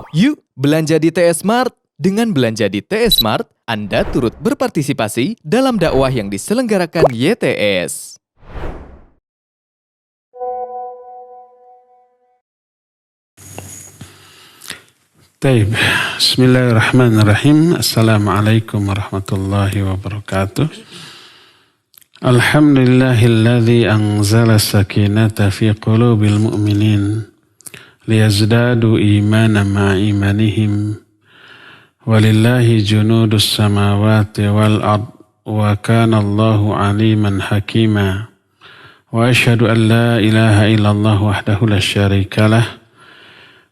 Yuk belanja di TS Mart. Dengan belanja di TS Mart, Anda turut berpartisipasi dalam dakwah yang diselenggarakan YTS. Taib. Bismillahirrahmanirrahim. Assalamualaikum warahmatullahi wabarakatuh. Alhamdulillahilladzi anzala sakinata fi qulubil mu'minin liyazdadu imanan ma'a imanihim. Walillahi junudus samawati wal ard wa kana Allahu aliman hakima. Wa asyhadu an la ilaha illallah wahdahu la syarikalah.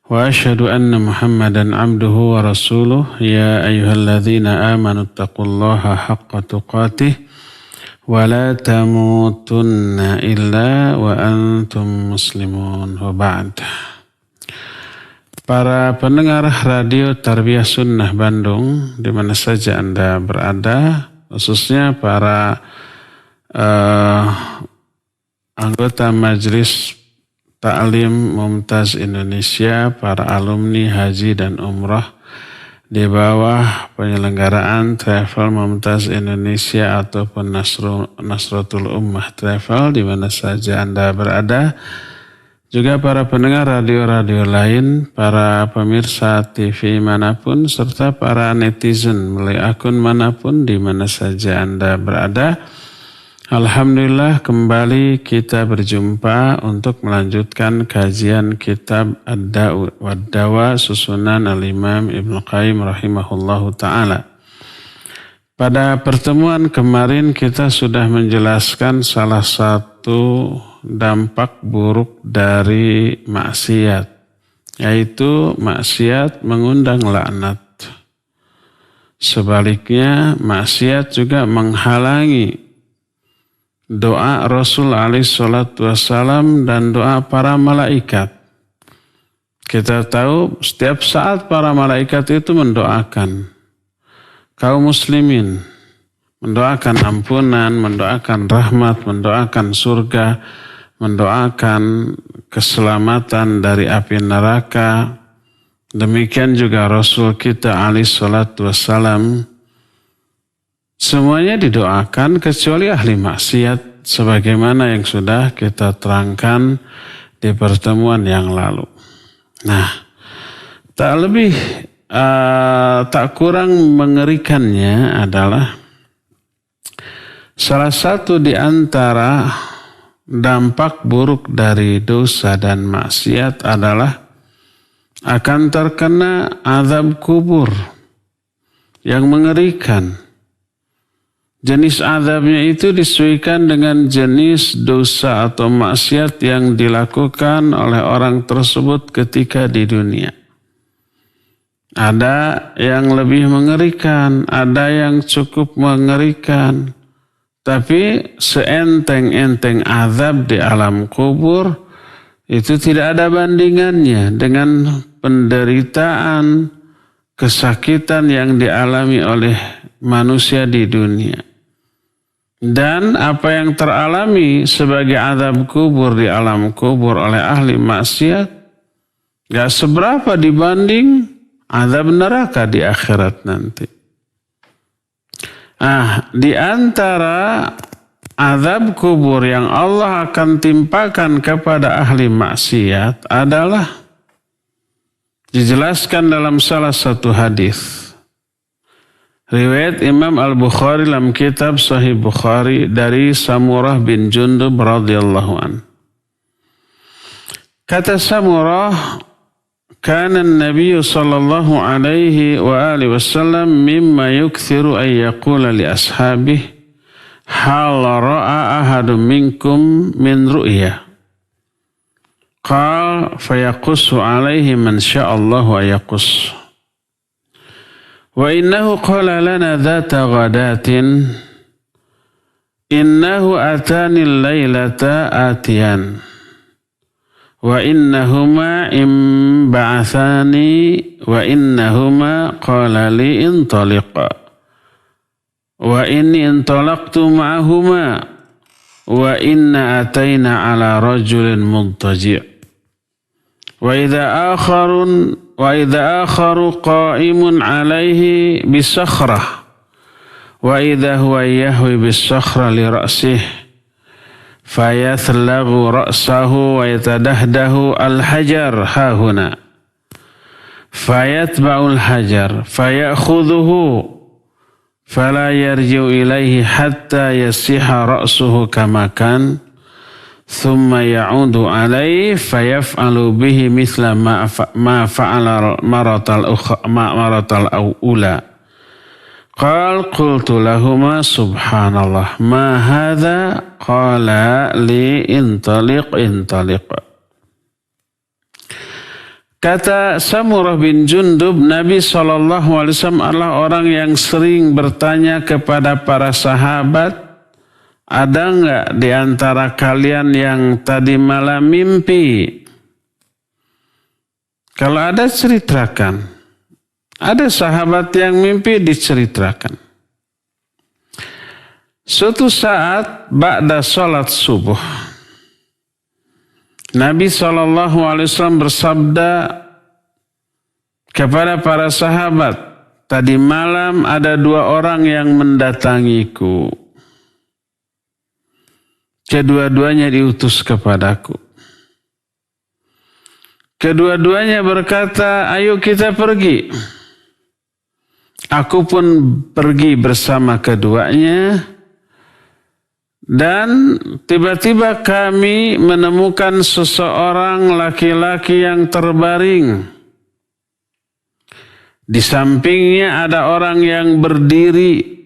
Wa asyhadu anna Muhammadan abduhu wa rasuluh. Ya ayyuhalladzina amanu taqullaha haqqa tuqatih wa la tamutunna illa wa antum muslimun. Wa ba'd. Para pendengar radio Tarbiyah Sunnah Bandung, di mana saja Anda berada, khususnya para anggota Majelis Ta'lim Mumtaz Indonesia, para alumni haji dan umrah di bawah penyelenggaraan Travel Mumtaz Indonesia ataupun Nasratul Ummah Travel, di mana saja Anda berada. Juga para pendengar radio-radio lain, para pemirsa TV manapun, serta para netizen melalui akun manapun di mana saja Anda berada. Alhamdulillah kembali kita berjumpa untuk melanjutkan kajian kitab Ad-Da'u wad-Dawa susunan Al-Imam Ibnu Qayyim rahimahullahu ta'ala. Pada pertemuan kemarin kita sudah menjelaskan salah satu dampak buruk dari maksiat, yaitu maksiat mengundang laknat. Sebaliknya maksiat juga menghalangi doa Rasul alaihi salatu wassalam dan doa para malaikat. Kita tahu setiap saat para malaikat itu mendoakan kaum muslimin, mendoakan ampunan, mendoakan rahmat, mendoakan surga, mendoakan keselamatan dari api neraka. Demikian juga Rasul kita alaihi salatu wassalam. Semuanya didoakan kecuali ahli maksiat, sebagaimana yang sudah kita terangkan di pertemuan yang lalu. Nah, tak kurang mengerikannya adalah salah satu di antara dampak buruk dari dosa dan maksiat adalah akan terkena azab kubur yang mengerikan. Jenis azabnya itu disesuaikan dengan jenis dosa atau maksiat yang dilakukan oleh orang tersebut ketika di dunia. Ada yang lebih mengerikan, ada yang cukup mengerikan. Tapi seenteng-enteng azab di alam kubur itu tidak ada bandingannya dengan penderitaan, kesakitan yang dialami oleh manusia di dunia. Dan apa yang teralami sebagai azab kubur di alam kubur oleh ahli maksiat gak seberapa dibanding azab neraka di akhirat nanti. Di antara azab kubur yang Allah akan timpakan kepada ahli maksiat adalah dijelaskan dalam salah satu hadis. Riwayat Imam Al-Bukhari dalam kitab Sahih Bukhari dari Samurah bin Jundub radhiyallahu an. Kata Samurah, kana an-nabiy sallallahu alaihi wa alihi wasallam mimma yukthiru an yaqula li ashabihi hal ra'a ahadun minkum min ru'ya. Qala fayaqussu alaihi man sya'allahu an yaqussu. Wa innahu qala lana dhata ghadatin innahu atani al-lailata atiyan wa innahuma imba'athani wa innahuma qala li intaliqa wa inni intalaqtu ma'ahuma wa inna atayna ala rajulin mudtaji' wa idha akharun wa idza akharu qa'imun 'alaihi bisakhrah wa idza huwa yahwi bisakhra li ra'sihi fayathlabu ra'sahu wa yatadahdahu al-hajar hahuna fayatba'ul hajar fayakhudhuhu fala yarji'u ilaihi hatta yasiha ra'suhu kama kan thumma ya'udu alaihi fayaf'alu bihi mithla ma fa'ala maratal ula. Qal qultu lahuma subhanallah ma hadha qala li intaliq. Kata Samurah bin Jundub, Nabi SAW adalah orang yang sering bertanya kepada para sahabat, ada enggak di antara kalian yang tadi malam mimpi? Kalau ada, ceritakan. Ada sahabat yang mimpi, diceritakan. Suatu saat ba'da salat subuh, Nabi SAW bersabda kepada para sahabat, tadi malam ada 2 orang yang mendatangiku. Kedua-duanya diutus kepadaku. Kedua-duanya berkata, ayo kita pergi. Aku pun pergi bersama keduanya. Dan tiba-tiba kami menemukan seseorang laki-laki yang terbaring. Di sampingnya ada orang yang berdiri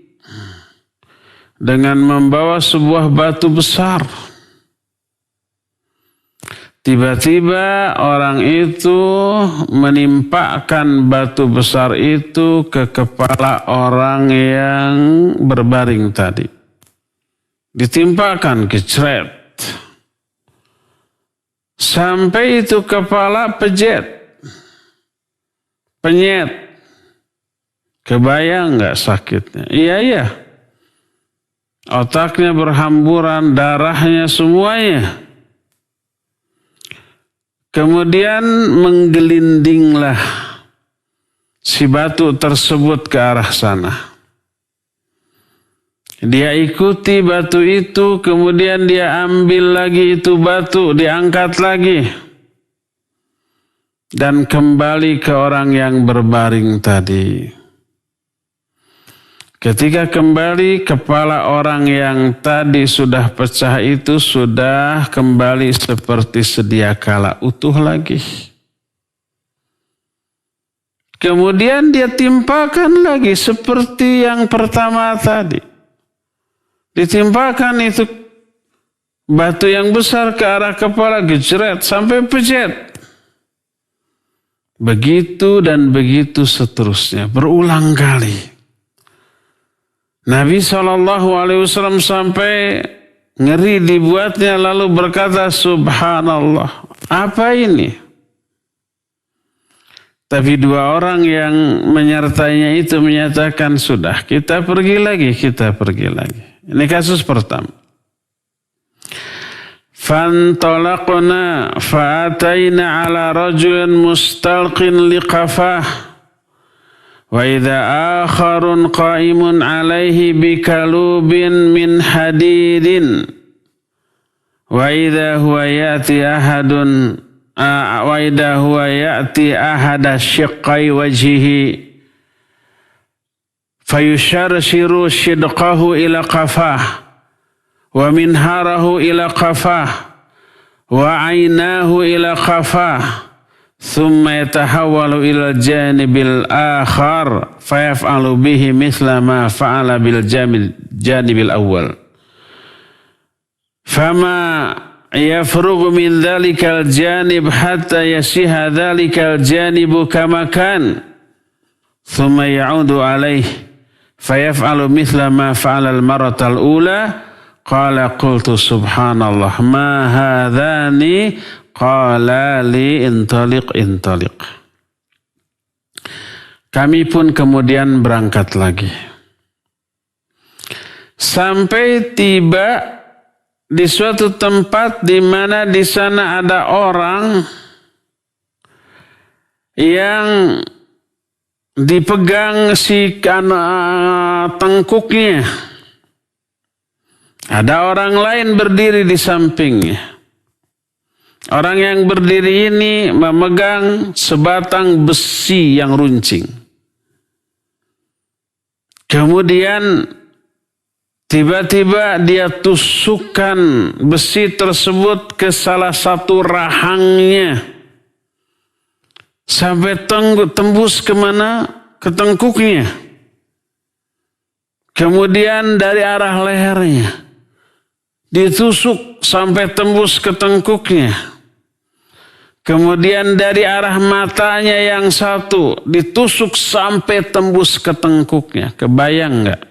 dengan membawa sebuah batu besar. Tiba-tiba orang itu menimpakan batu besar itu ke kepala orang yang berbaring tadi. Ditimpakan, keceret. Sampai itu kepala penyet. Kebayang nggak sakitnya? Iya. Otaknya berhamburan, darahnya semuanya. Kemudian menggelindinglah si batu tersebut ke arah sana. Dia ikuti batu itu, kemudian dia ambil lagi itu batu, diangkat lagi. Dan kembali ke orang yang berbaring tadi. Ketika kembali, kepala orang yang tadi sudah pecah itu sudah kembali seperti sedia kala, utuh lagi. Kemudian dia timpakan lagi seperti yang pertama tadi. Ditimpakan itu batu yang besar ke arah kepala, gejret sampai pejet. Begitu dan begitu seterusnya, berulang kali. Nabi SAW sampai ngeri dibuatnya, lalu berkata, subhanallah, apa ini? Tapi 2 orang yang menyertainya itu menyatakan, sudah, kita pergi lagi. Ini kasus pertama. Fantalaqna fa'ataina ala rajulin mustalqin liqafah. Wa idza akharun qa'imun 'alaihi bikalubin min hadidin. Wa idza huwa ya'ti ahada shiqqai wajhihi fayusharshiru shidqahu ila qafah wa minharahu ila qafah wa 'ainahu ila qafah. Thumma yatahawwalu ila janibil akhar fayaf'alu bihi mithla ma fa'ala bil janibil awwal. Fama yafrughu min dhalikal janib hatta yasiha dhalikal janibu kama kan. Thumma ya'udu alaih fayaf'alu mithla ma fa'ala al maratal ula. Qala qultu subhanallah ma hadhani. Qala li intaliq. Kami pun kemudian berangkat lagi. Sampai tiba di suatu tempat di mana di sana ada orang yang dipegang si tengkuknya. Ada orang lain berdiri di sampingnya. Orang yang berdiri ini memegang sebatang besi yang runcing. Kemudian tiba-tiba dia tusukkan besi tersebut ke salah satu rahangnya. Sampai tembus kemana? Ke tengkuknya. Kemudian dari arah lehernya ditusuk sampai tembus ke tengkuknya. Kemudian dari arah matanya yang satu ditusuk sampai tembus ke tengkuknya. Kebayang nggak?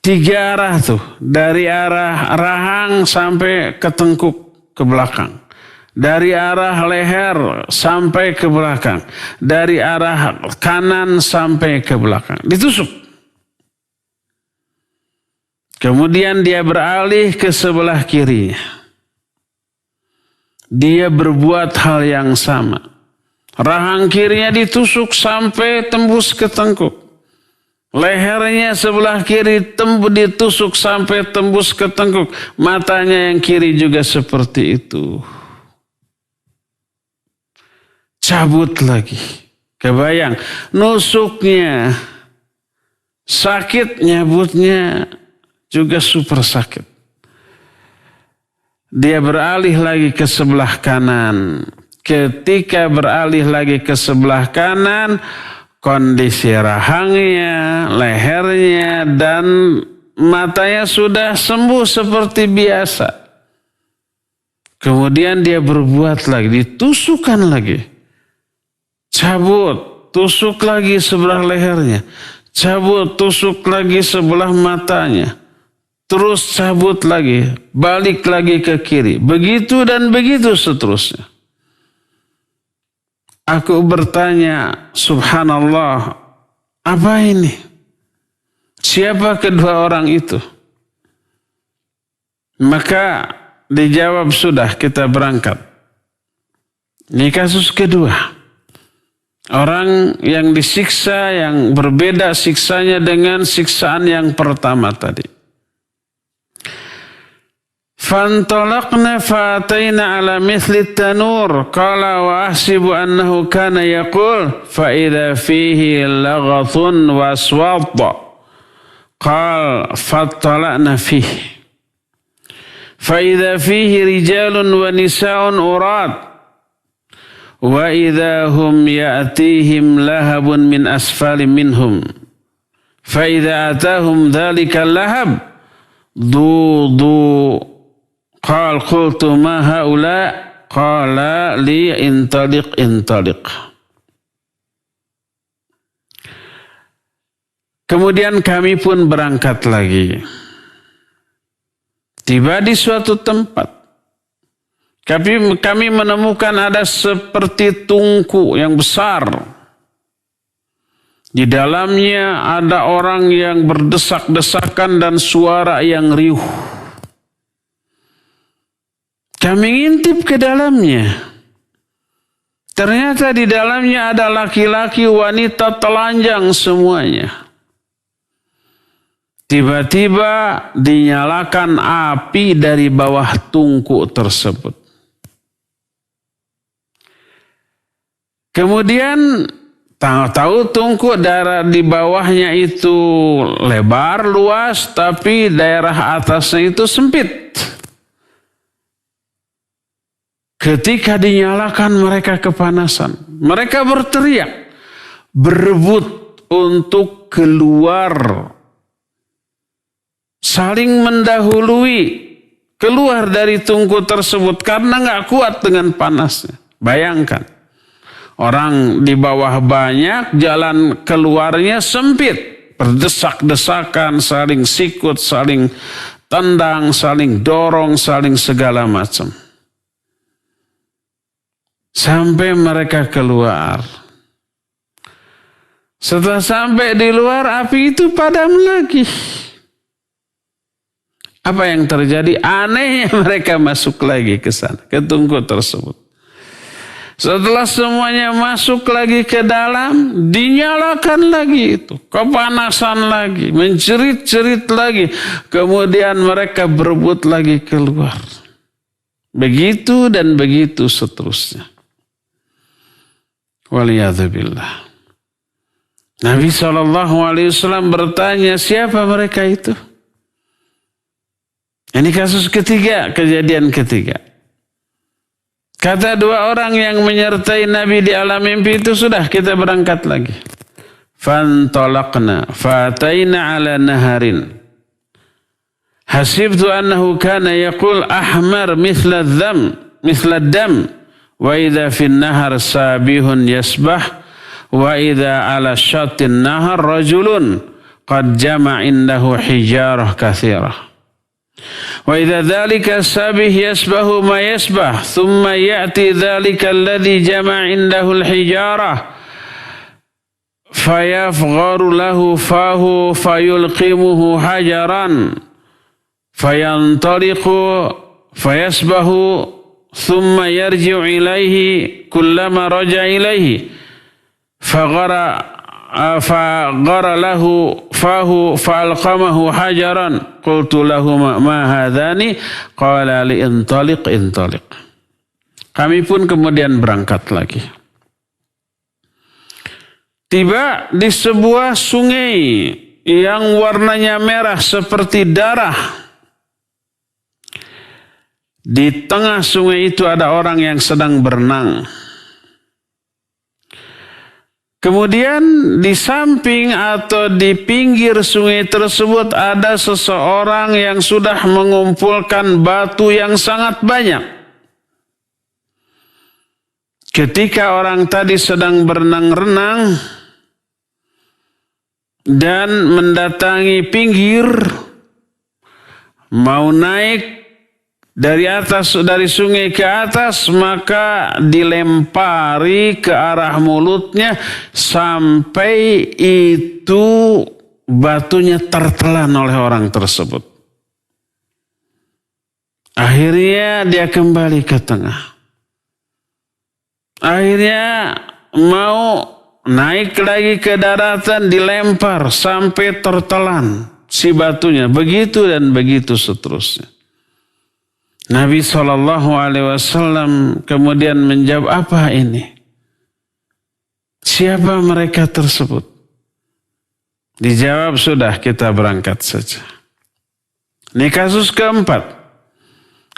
3 arah tuh. Dari arah rahang sampai ke tengkuk ke belakang. Dari arah leher sampai ke belakang. Dari arah kanan sampai ke belakang. Ditusuk. Kemudian dia beralih ke sebelah kirinya. Dia berbuat hal yang sama. Rahang kirinya ditusuk sampai tembus ke tengkuk. Lehernya sebelah kiri ditusuk sampai tembus ke tengkuk. Matanya yang kiri juga seperti itu. Cabut lagi. Kebayang. Nusuknya sakit, nyabutnya juga super sakit. Dia beralih lagi ke sebelah kanan. Ketika beralih lagi ke sebelah kanan, kondisi rahangnya, lehernya, dan matanya sudah sembuh seperti biasa. Kemudian dia berbuat lagi, ditusukkan lagi. Cabut, tusuk lagi sebelah lehernya. Cabut, tusuk lagi sebelah matanya. Terus cabut lagi, balik lagi ke kiri. Begitu dan begitu seterusnya. Aku bertanya, subhanallah, apa ini? Siapa kedua orang itu? Maka dijawab, sudah, kita berangkat. Ini kasus kedua. Orang yang disiksa yang berbeda siksanya dengan siksaan yang pertama tadi. فانطلقنا فأتينا على مثل التنور قال وأحسب أنه كان يقول فإذا فيه لغط وأصوات قال فاطلعنا فيه فإذا فيه رجال ونساء أراد وإذا هم يأتيهم لهب من أسفل منهم فإذا أتاهم ذلك اللهب ضوضوا قال قلت ما هؤلاء قال لي انطلق انطلق. Kemudian kami pun berangkat lagi. Tiba di suatu tempat. Kami menemukan ada seperti tungku yang besar. Di dalamnya ada orang yang berdesak-desakan dan suara yang riuh. Kami ngintip ke dalamnya. Ternyata di dalamnya ada laki-laki, wanita telanjang semuanya. Tiba-tiba dinyalakan api dari bawah tungku tersebut. Kemudian tahu tungku daerah di bawahnya itu lebar, luas, tapi daerah atasnya itu sempit. Ketika dinyalakan mereka kepanasan. Mereka berteriak. Berebut untuk keluar. Saling mendahului. Keluar dari tungku tersebut. Karena gak kuat dengan panasnya. Bayangkan. Orang di bawah banyak. Jalan keluarnya sempit. Berdesak-desakan. Saling sikut. Saling tendang. Saling dorong. Saling segala macam. Sampai mereka keluar. Setelah sampai di luar, api itu padam lagi. Apa yang terjadi? Anehnya mereka masuk lagi ke sana, ke tungku tersebut. Setelah semuanya masuk lagi ke dalam, dinyalakan lagi itu. Kepanasan lagi, mencerit-cerit lagi. Kemudian mereka berebut lagi keluar. Begitu dan begitu seterusnya. Waliyadzubillah. Nabi SAW bertanya, siapa mereka itu? Ini kasus ketiga, kejadian ketiga. Kata dua orang yang menyertai Nabi di alam mimpi itu, sudah kita berangkat lagi. Fantalaqna fataina ala naharin. Hasibtu annahu kana yaqul ahmar mithla dam wa idza fin nahar sabihun yasbah wa idza ala syatin nahar rajulun qad jama'a indahu hijarah katsirah. Wa idza dzalika sabih yasbahu ma yasbah thumma ya'ti dzalika alladhi jama'a indahu al-hijarah fayafgharu lahu fahu fayulqimuhu hajaran fayantaliqu fayasbahu thumma yarji'u ilayhi kullama raja'a ilayhi فغر له فاه فألقمه حجرا قلت له ما هذان قال لي انطلق. Kami pun kemudian berangkat lagi. Tiba di sebuah sungai yang warnanya merah seperti darah. Di tengah sungai itu ada orang yang sedang berenang. Kemudian di samping atau di pinggir sungai tersebut ada seseorang yang sudah mengumpulkan batu yang sangat banyak. Ketika orang tadi sedang berenang-renang dan mendatangi pinggir, mau naik dari sungai ke atas, maka dilempari ke arah mulutnya sampai itu batunya tertelan oleh orang tersebut. Akhirnya dia kembali ke tengah. Akhirnya mau naik lagi ke daratan, dilempar sampai tertelan si batunya. Begitu dan begitu seterusnya. Nabi SAW kemudian menjawab, apa ini? Siapa mereka tersebut? Dijawab, sudah kita berangkat saja. Ini kasus keempat.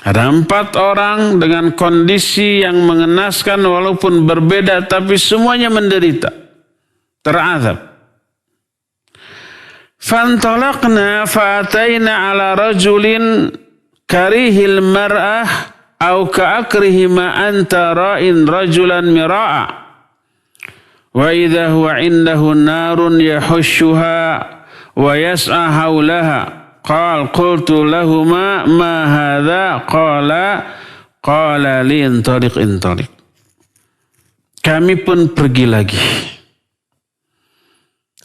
Ada 4 orang dengan kondisi yang mengenaskan walaupun berbeda, tapi semuanya menderita, terazab. Fantalaqna fa'ataina ala rajulin karihil mar'ah au ka'akrihi ma anta ra'in rajulan mira'a wa idha huwa indahu narun yahushuha wa yas'a hawlaha qultu lahuma ma hadha qala li intaliq. Kami pun pergi lagi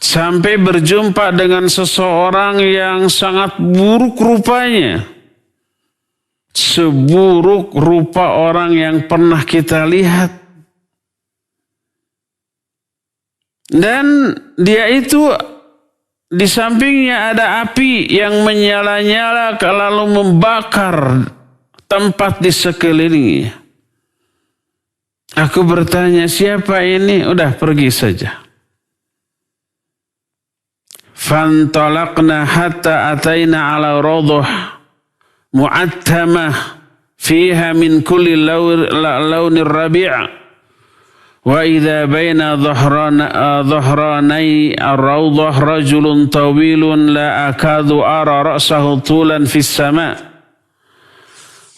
sampai berjumpa dengan seseorang yang sangat buruk rupanya. Seburuk rupa orang yang pernah kita lihat. Dan dia itu di sampingnya ada api yang menyala-nyala lalu membakar tempat di sekelilingnya. Aku bertanya, siapa ini? Udah, pergi saja. Fantalaqna hatta ataina ala rawdah mu'attamah fiha min kulli launir rabi' wa idza baina dhahranai ar-rawdah rajulun tawilun la akadu ara ra'sahu tulan fis sama'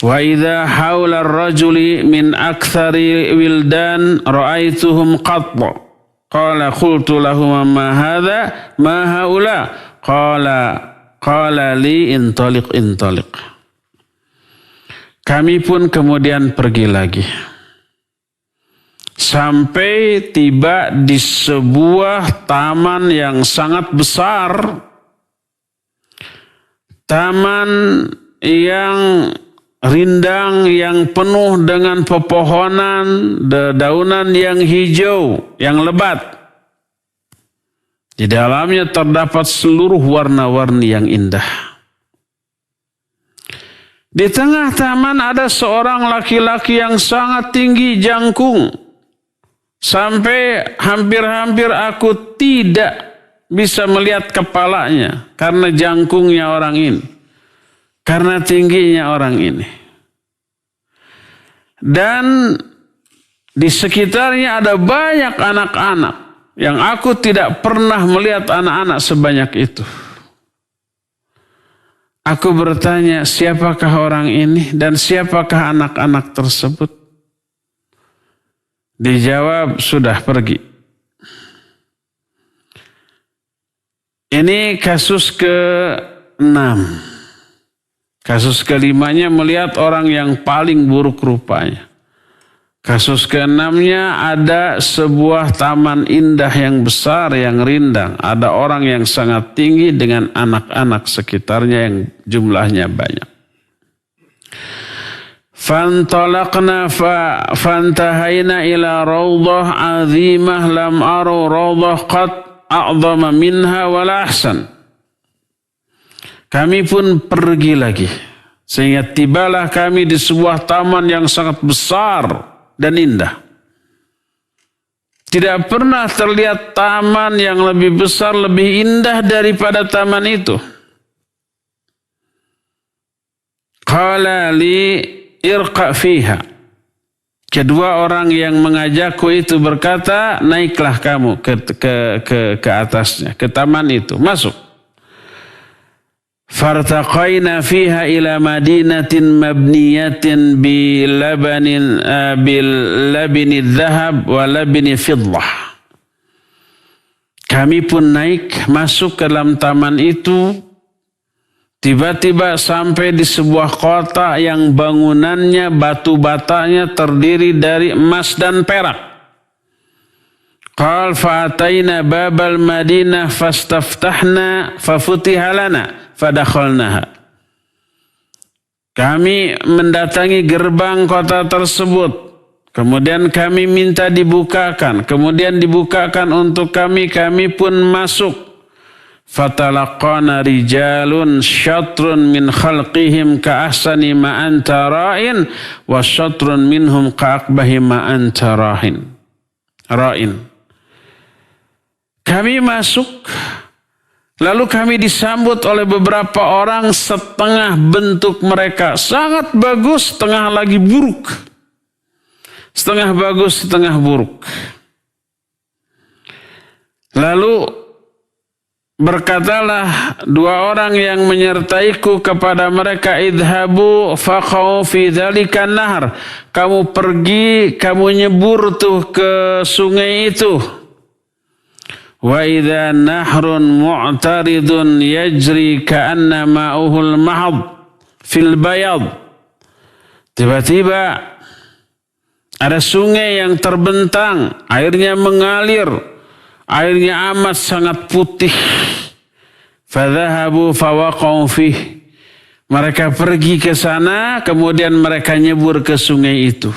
wa idza hawla ar-rajuli min akthari wildan ra'aituhum qatta qala qultu lahum ma hadha ma haula qala li intaliq. Kami pun kemudian pergi lagi. Sampai tiba di sebuah taman yang sangat besar. Taman yang rindang yang penuh dengan pepohonan, dedaunan yang hijau, yang lebat. Di dalamnya terdapat seluruh warna-warni yang indah. Di tengah taman ada seorang laki-laki yang sangat tinggi jangkung. Sampai hampir-hampir aku tidak bisa melihat kepalanya karena jangkungnya orang ini. Karena tingginya orang ini. Dan di sekitarnya ada banyak anak-anak yang aku tidak pernah melihat anak-anak sebanyak itu. Aku bertanya, siapakah orang ini dan siapakah anak-anak tersebut? Dijawab, sudah pergi. Ini kasus ke-6. Kasus ke-5-nya melihat orang yang paling buruk rupanya. Kasus ke-6-nya ada sebuah taman indah yang besar, yang rindang. Ada orang yang sangat tinggi dengan anak-anak sekitarnya yang jumlahnya banyak. Fantalaqna fantahaina ila rawdah azimah lam aru rawdah qat a'zama minha wala ahsan. Kami pun pergi lagi. Sehingga tibalah kami di sebuah taman yang sangat besar dan indah. Tidak pernah terlihat taman yang lebih besar, lebih indah daripada taman itu. Qala li irqa fiha. Kedua orang yang mengajakku itu berkata, naiklah kamu ke atasnya, ke taman itu, masuk. Fartaqaina fiha ila madinatin mabniyatin bil labini dhahab wa labini fiddah. Kami pun naik masuk ke dalam taman itu. Tiba-tiba sampai di sebuah kota yang bangunannya, batu batanya terdiri dari emas dan perak. Qal fa'ataina babal madinah fastaftahna fafutiha lana fadakhalnaha. Kami mendatangi gerbang kota tersebut. Kemudian kami minta dibukakan. Kemudian dibukakan untuk kami. Kami pun masuk. Fatalaqana rijalun syatrun min khalqihim ka'ahsani ma anta ra'in wa syatrun minhum ka'akbahi ma anta ra'in. Kami masuk, lalu kami disambut oleh beberapa orang, setengah bentuk mereka sangat bagus, setengah lagi buruk. Setengah bagus, setengah buruk. Lalu berkatalah dua orang yang menyertaiku kepada mereka, idhabu faqau fi dzalika nahar. Kamu pergi, kamu nyebur tuh ke sungai itu. Wa idza nahrun mu'taridun yajri ka'anna ma'uhul mahad fil bayad. Tiba-tiba ada sungai yang terbentang, airnya mengalir, airnya amat sangat putih. Fadhahabu fawaqau fih. Mereka pergi ke sana, kemudian mereka nyebur ke sungai itu.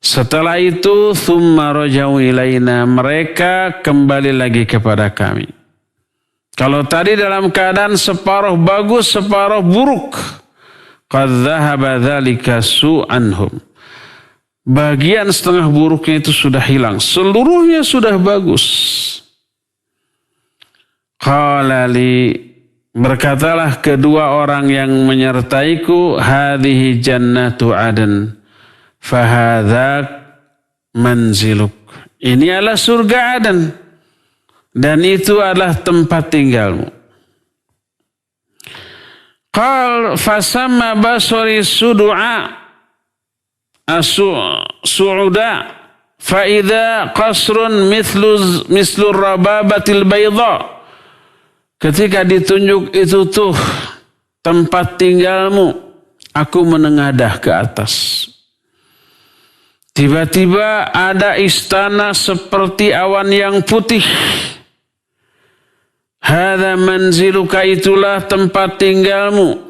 Setelah itu, thumma rajau ilaina, mereka kembali lagi kepada kami. Kalau tadi dalam keadaan separuh bagus, separuh buruk, qad dhahaba dzalika su'anhum. Bagian setengah buruknya itu sudah hilang, seluruhnya sudah bagus. Qala li, berkatalah kedua orang yang menyertaiku, hadhihi jannatu adan. Fahadak manziluk. Ini adalah surga Aden. Dan itu adalah tempat tinggalmu. Qal fasamma basari sudu'a su'uda fa'idha qasrun mislu rababatil bayda. Ketika ditunjuk itu tuh tempat tinggalmu, aku menengadah ke atas. Tiba-tiba ada istana seperti awan yang putih. Hadza manziluka, itulah tempat tinggalmu.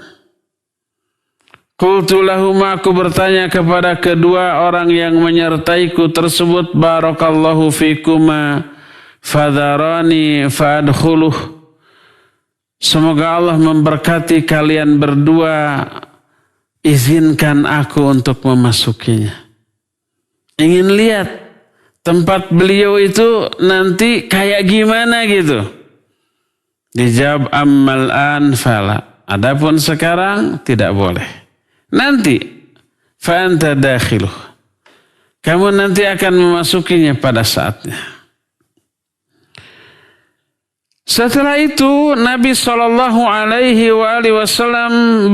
Qultu lahuma, aku bertanya kepada kedua orang yang menyertaiku tersebut, barakallahu fikuma fadharani fadkhuluh. Semoga Allah memberkati kalian berdua, izinkan aku untuk memasukinya. Ingin lihat tempat beliau itu nanti kayak gimana gitu. Dijawab ammal an fala. Adapun sekarang tidak boleh. Nanti fa anta dakhiluh. Kamu nanti akan memasukinya pada saatnya. Setelah itu Nabi SAW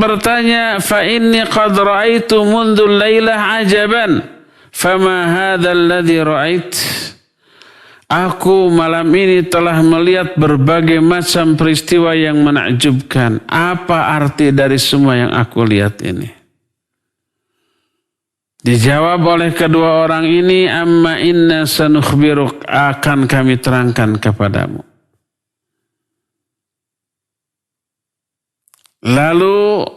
bertanya, fa inni qad ra'aitu mundu lailah ajaban, fama hadha alladhi ra'ait. Aku malam ini telah melihat berbagai macam peristiwa yang menakjubkan. Apa arti dari semua yang aku lihat ini? Dijawab oleh kedua orang ini, amma inna sanukhbiruk, akan kami terangkan kepadamu. Lalu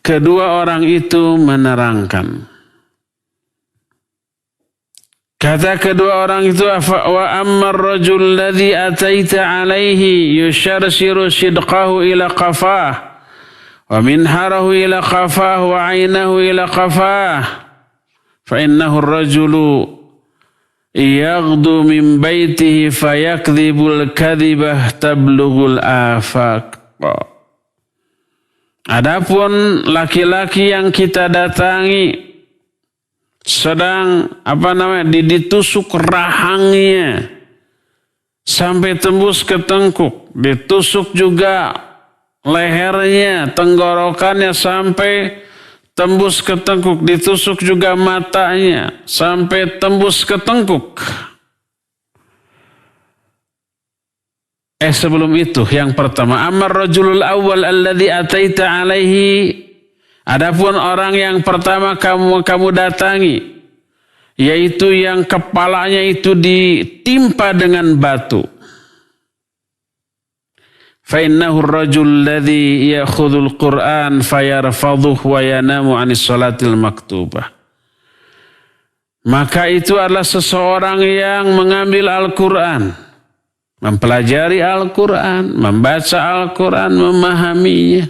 kedua orang itu menerangkan. Kata kedua orang itu, wa amma ar-rajul ladzi ataita alaihi yusharsiru shidqahu ila qafah wa minharahu ila qafah wa 'ainahu ila qafah. فإنه الرجل يغدو من بيته فيكذب الكذبة تبلغ الآفاق. Adapun laki-laki yang kita datangi sedang ditusuk rahangnya sampai tembus ke tengkuk, ditusuk juga lehernya, tenggorokannya sampai tembus ke tengkuk, ditusuk juga matanya sampai tembus ke tengkuk. Sebelum itu yang pertama, amar rajulul awwal alladhi ataita alaihi. Adapun orang yang pertama kamu datangi, yaitu yang kepalanya itu ditimpa dengan batu. فإنه الرجل الذي يأخذ القرآن فيرفضه وينام عن الصلاة المكتوبة. Maka itu adalah seseorang yang mengambil Al-Quran, mempelajari Al-Quran, membaca Al-Quran, memahaminya,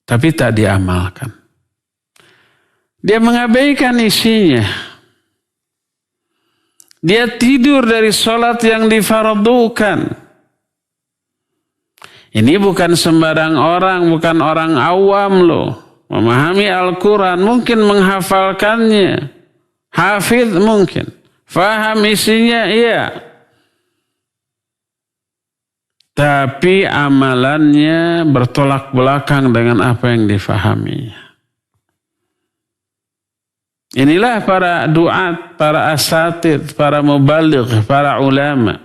tapi tak diamalkan. Dia mengabaikan isinya. Dia tidur dari sholat yang difardukan. Ini bukan sembarang orang, bukan orang awam loh. Memahami Al-Quran, mungkin menghafalkannya. Hafidh mungkin. Faham isinya, iya. Tapi amalannya bertolak belakang dengan apa yang difahaminya. Inilah para duat, para asatid, para mubaligh, para ulama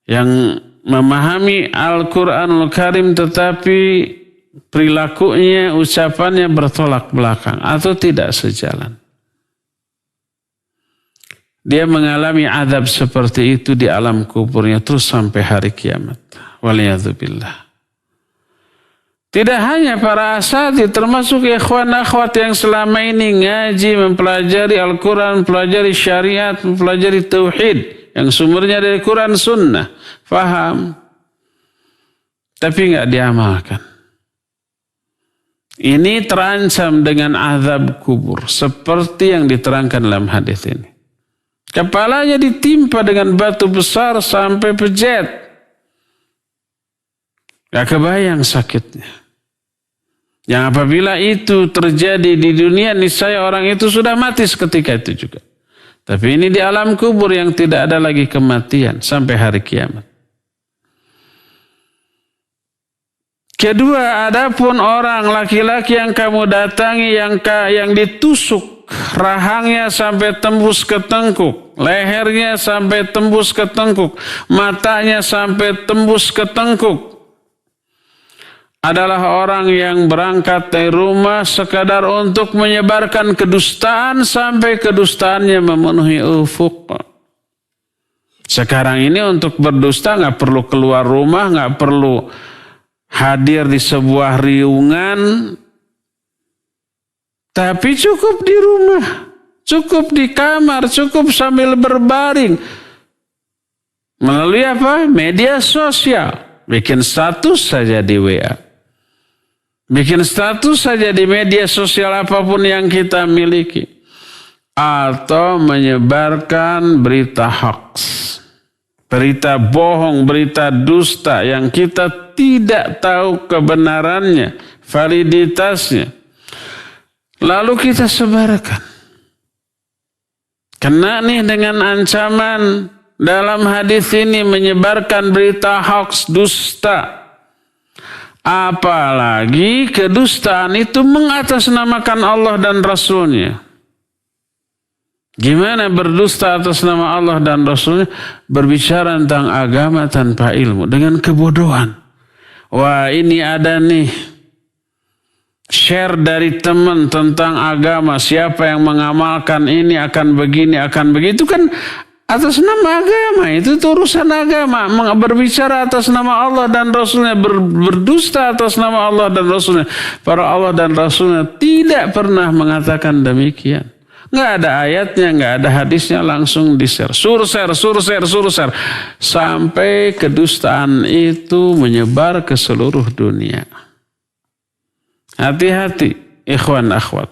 yang memahami Al-Quranul Karim tetapi perilakunya, ucapannya bertolak belakang atau tidak sejalan. Dia mengalami azab seperti itu di alam kuburnya terus sampai hari kiamat. Waliyadzubillah. Tidak hanya para asatid, termasuk ikhwan akhwat yang selama ini ngaji, mempelajari Al-Quran, mempelajari syariat, mempelajari tauhid, yang sumbernya dari Quran Sunnah, faham, tapi nggak diamalkan. Ini terancam dengan azab kubur, seperti yang diterangkan dalam hadis ini. Kepalanya ditimpa dengan batu besar sampai pejet. Gak kebayang sakitnya. Yang apabila itu terjadi di dunia, niscaya orang itu sudah mati seketika itu juga. Tapi ini di alam kubur yang tidak ada lagi kematian sampai hari kiamat. Kedua, adapun orang laki-laki yang kamu datangi yang ditusuk rahangnya sampai tembus ke tengkuk, lehernya sampai tembus ke tengkuk, matanya sampai tembus ke tengkuk, adalah orang yang berangkat dari rumah sekadar untuk menyebarkan kedustaan sampai kedustaannya memenuhi ufuk. Sekarang ini untuk berdusta nggak perlu keluar rumah, nggak perlu hadir di sebuah riungan, tapi cukup di rumah, cukup di kamar, cukup sambil berbaring. Melalui apa? Media sosial. Bikin status saja di WA. Bikin status saja di media sosial apapun yang kita miliki. Atau menyebarkan berita hoax. Berita bohong, berita dusta yang kita tidak tahu kebenarannya, validitasnya. Lalu kita sebarkan. Kena nih dengan ancaman dalam hadis ini menyebarkan berita hoax, dusta. Apalagi kedustaan itu mengatasnamakan Allah dan Rasulnya. Gimana berdusta atas nama Allah dan Rasulnya? Berbicara tentang agama tanpa ilmu, dengan kebodohan. Wah, ini ada nih share dari teman tentang agama. Siapa yang mengamalkan ini akan begini, akan begitu. Kan atas nama agama, itu urusan agama. Berbicara atas nama Allah dan Rasulnya, berdusta atas nama Allah dan Rasulnya. Para Allah dan Rasulnya tidak pernah mengatakan demikian. Nggak ada ayatnya, nggak ada hadisnya, langsung di-share. Suruh share. Sampai kedustaan itu menyebar ke seluruh dunia. Hati-hati, ikhwan akhwat.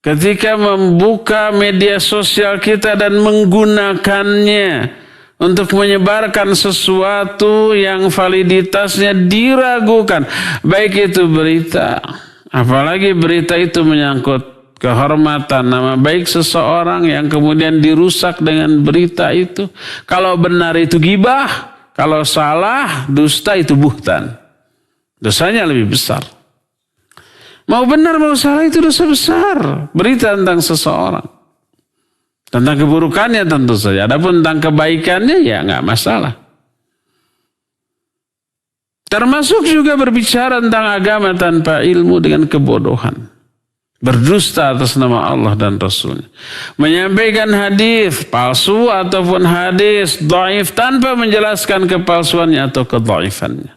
Ketika membuka media sosial kita dan menggunakannya untuk menyebarkan sesuatu yang validitasnya diragukan. Baik itu berita, apalagi berita itu menyangkut kehormatan, nama baik seseorang yang kemudian dirusak dengan berita itu. Kalau benar itu gibah, kalau salah, dusta itu buhtan. Dosanya lebih besar. Mau benar mau salah itu dosa besar. Berita tentang seseorang, tentang keburukannya tentu saja. Adapun tentang kebaikannya ya nggak masalah. Termasuk juga berbicara tentang agama tanpa ilmu dengan kebodohan. Berdusta atas nama Allah dan Rasulnya. Menyampaikan hadis palsu ataupun hadis dhaif tanpa menjelaskan kepalsuannya atau kedhaifannya.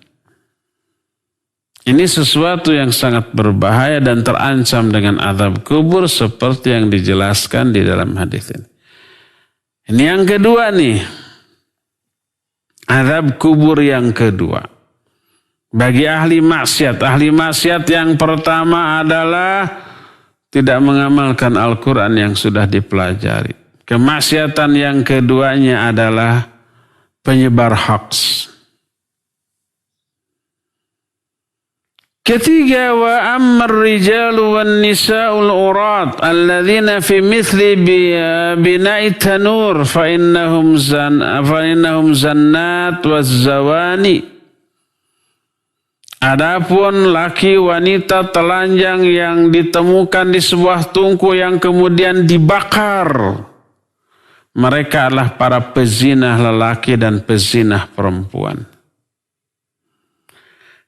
Ini sesuatu yang sangat berbahaya dan terancam dengan azab kubur seperti yang dijelaskan di dalam hadis ini. Ini yang kedua nih. Azab kubur yang kedua. Bagi ahli maksiat. Ahli maksiat yang pertama adalah tidak mengamalkan Al-Quran yang sudah dipelajari. Kemaksiatan yang keduanya adalah penyebar hoax. Ketiga, wa ammar rijalu wan nisa'ul urat alladzina fi mithli bina'i tanur fa innahum zannat waz zawani. Adapun laki wanita telanjang yang ditemukan di sebuah tungku yang kemudian dibakar, mereka adalah para pezinah lelaki dan pezinah perempuan.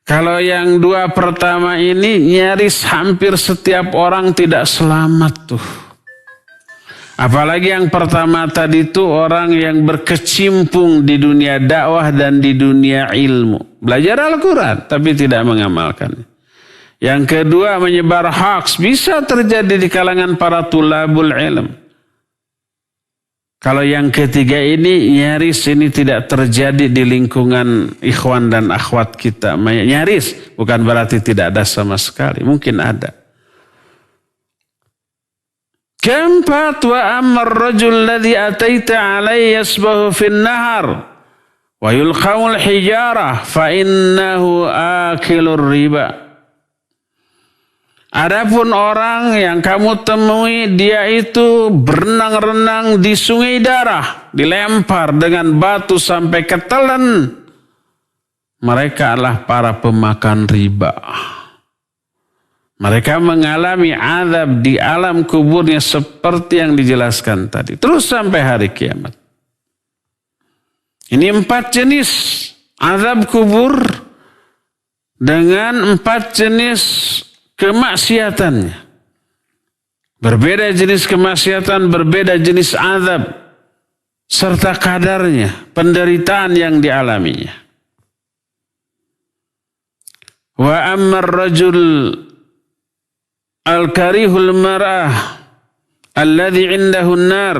Kalau yang dua pertama ini nyaris hampir setiap orang tidak selamat tuh. Apalagi yang pertama tadi itu orang yang berkecimpung di dunia dakwah dan di dunia ilmu. Belajar Al-Quran tapi tidak mengamalkannya. Yang kedua menyebar hoax. Bisa terjadi di kalangan para tulabul ilm. Kalau yang ketiga ini nyaris ini tidak terjadi di lingkungan ikhwan dan akhwat kita. Nyaris bukan berarti tidak ada sama sekali. Mungkin ada. Keempat, wa ammar rajul ladzi ataita alaihi yasbahu fin nahar wa yulqamul hijarah fa innahu akilur riba. Adapun orang yang kamu temui dia itu berenang-renang di sungai darah, dilempar dengan batu sampai ketelan. Mereka adalah para pemakan riba. Mereka mengalami azab di alam kuburnya seperti yang dijelaskan tadi. Terus sampai hari kiamat. Ini 4 jenis azab kubur dengan 4 jenis kemaksiatannya. Berbeda jenis kemaksiatan, berbeda jenis azab, serta kadarnya, penderitaan yang dialaminya. Wa ammar rajul al-karihul mar'ah alladhi indahu an-nar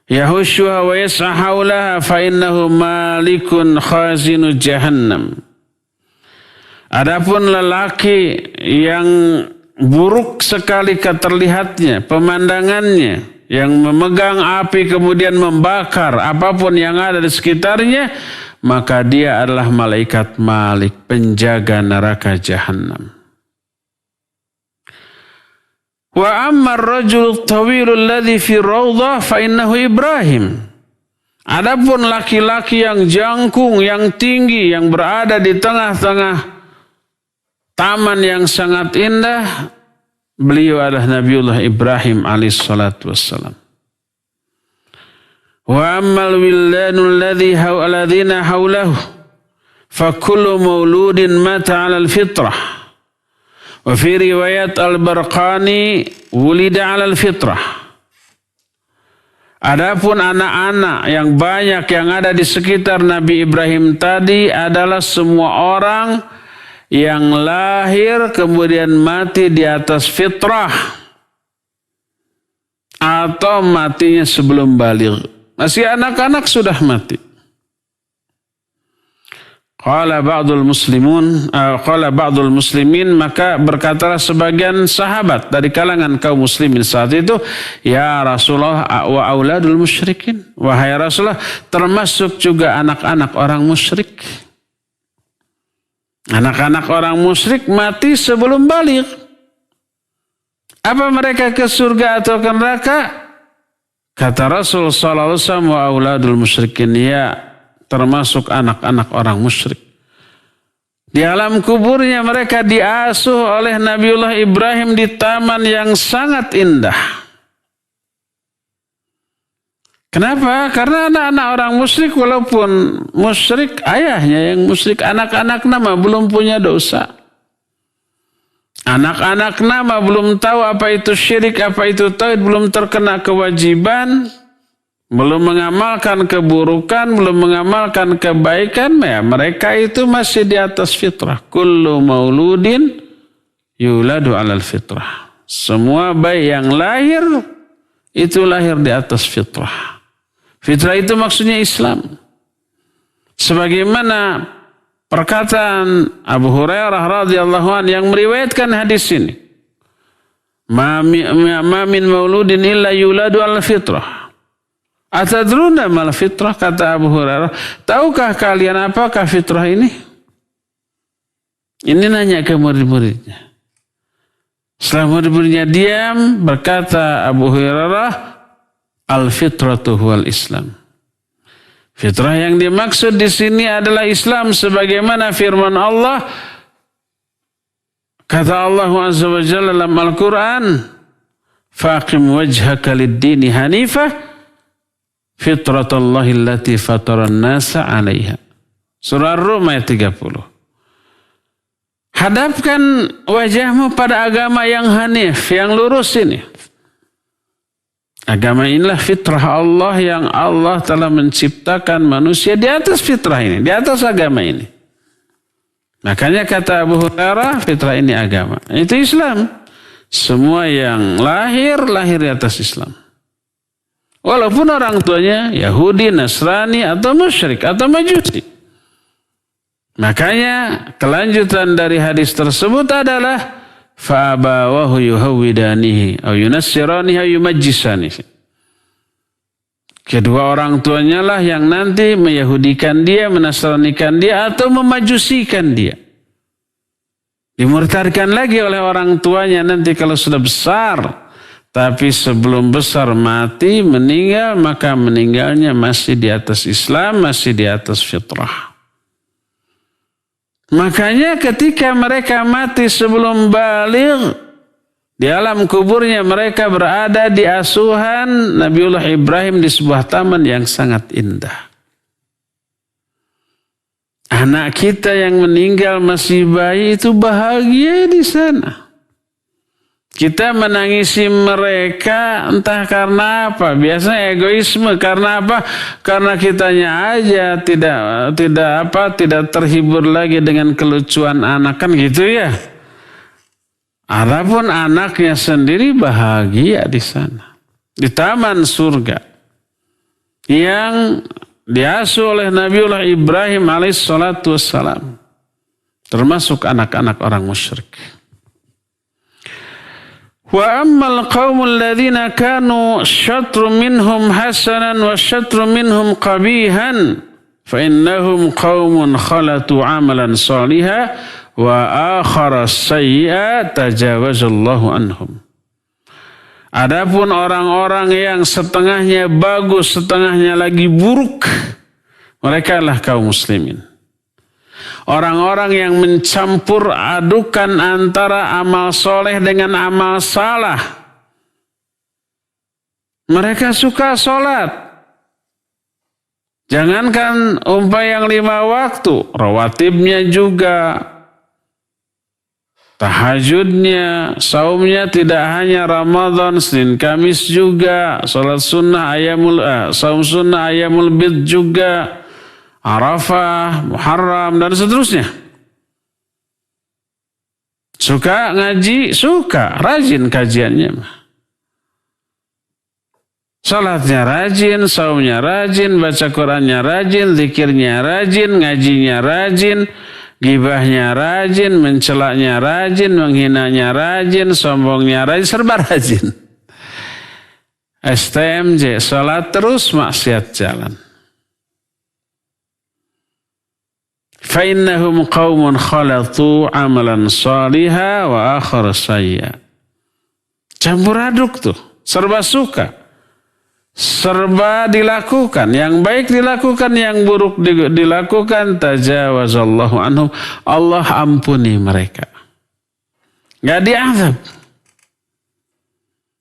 yahushuha wa yas'a hawlaha fa innahu malikun khazinu jahannam. Adapun lelaki yang buruk sekali keterlihatnya, pemandangannya, yang memegang api kemudian membakar apapun yang ada di sekitarnya, maka dia adalah malaikat Malik, penjaga neraka Jahannam. Wa ammar rajul tawilul ladzi fi rawdah fa innahu Ibrahim. Adapun laki-laki yang jangkung, yang tinggi, yang berada di tengah-tengah taman yang sangat indah, beliau adalah Nabiullah Ibrahim alaihissalatu wassalam. Wa ammal wildanul ladzina haulahu fa kullu mauludin mata 'alal fitrah. Wa fi riwayat Al-Barqani wulida 'alal fitrah. Adapun anak-anak yang banyak yang ada di sekitar Nabi Ibrahim tadi adalah semua orang yang lahir kemudian mati di atas fitrah atau matinya sebelum baligh. Masih anak-anak sudah mati. Qala ba'dul muslimin, maka berkatalah sebagian sahabat dari kalangan kaum muslimin saat itu, ya Rasulullah wa auladul musyrikin, wahai Rasulullah, termasuk juga anak-anak orang musyrik. Anak-anak orang musyrik mati sebelum baligh. Apa mereka ke surga atau ke neraka? Kata Rasul sallallahu alaihi wasallam, wa auladul musyrikin, ya, termasuk anak-anak orang musyrik. Di alam kuburnya mereka diasuh oleh Nabiullah Ibrahim di taman yang sangat indah. Kenapa? Karena anak-anak orang musyrik, walaupun musyrik ayahnya yang musyrik, anak-anak nama belum punya dosa. Anak-anak nama belum tahu apa itu syirik, apa itu tauhid, belum terkena kewajiban, belum mengamalkan keburukan, belum mengamalkan kebaikan, ya mereka itu masih di atas fitrah. Kullu mauludin yuladu 'alal fitrah. Semua bayi yang lahir itu lahir di atas fitrah. Fitrah itu maksudnya Islam. Sebagaimana perkataan Abu Hurairah radhiyallahu anhu yang meriwayatkan hadis ini. Ma min mauludin illa yuladu 'alal fitrah. Atadruna mal fitrah, kata Abu Hurairah, tahukah kalian apakah fitrah ini? Ini nanya ke murid-muridnya. Setelah murid-muridnya diam, berkata Abu Hurairah, al-fitratu huwal Islam. Fitrah yang dimaksud di sini adalah Islam, sebagaimana firman Allah. Kata Allah Azza wa Jalla dalam Al-Quran, faqim wajhaka lid-dini hanifah, fitratallahi allati fataran nasa 'alaiha. Surah Ar-Rum ayat 30. Hadapkan wajahmu pada agama yang hanif, yang lurus ini. Agama inilah fitrah Allah yang Allah telah menciptakan manusia di atas fitrah ini, di atas agama ini. Makanya kata Abu Hurairah, fitrah ini agama. Itu Islam. Semua yang lahir di atas Islam. Walaupun orang tuanya Yahudi, Nasrani, atau musyrik, atau Majusi. Makanya kelanjutan dari hadis tersebut adalah fa'abawahu yuhawwidanihi aw yunassiranihi aw yumajjisanihi. Kedua orang tuanya lah yang nanti meyahudikan dia, menasranikan dia, atau memajusikan dia. Dimurtadkan lagi oleh orang tuanya nanti kalau sudah besar. Tapi sebelum besar mati, meninggal, maka meninggalnya masih di atas Islam, masih di atas fitrah. Makanya ketika mereka mati sebelum baligh, di alam kuburnya mereka berada di asuhan Nabiullah Ibrahim di sebuah taman yang sangat indah. Anak kita yang meninggal masih bayi itu bahagia di sana. Kita menangisi mereka entah karena apa. Biasanya egoisme. Karena apa? Karena kitanya aja tidak terhibur lagi dengan kelucuan anak, kan gitu ya. Adapun anaknya sendiri bahagia di sana, di taman surga yang diasuh oleh Nabiullah Ibrahim alaihissalatu wassalam, termasuk anak-anak orang musyrik. Wa ammal qaumul ladzina kanu syatru minhum hasanan wa syatru minhum qabihan fa innahum qaumun khalatu amalan salihah wa akhara sayyi'a tajawazallahu anhum. Adapun orang-orang yang setengahnya bagus, setengahnya lagi buruk, mereka adalah kaum muslimin. Orang-orang yang mencampur adukan antara amal soleh dengan amal salah. Mereka suka sholat. Jangankan umpah yang 5 waktu, rawatibnya juga, tahajudnya, saumnya tidak hanya Ramadan, Senin Kamis juga, sholat sunnah saum sunnah ayamul bid juga, Arafah, Muharram, dan seterusnya. Suka ngaji, suka, rajin kajiannya. Salatnya rajin, saumnya rajin, baca Qurannya rajin, zikirnya rajin, ngajinya rajin, gibahnya rajin, mencelaknya rajin, menghinanya rajin, sombongnya rajin, serba rajin. STMJ, salat terus, maksiat jalan. Fa'innahum qaumun khalatu amalan salihah wa akhar sayya. Campur aduk tuh, serba suka, serba dilakukan, yang baik dilakukan, yang buruk dilakukan. Tajawazallahu anhum, Allah ampuni mereka, nggak diazab.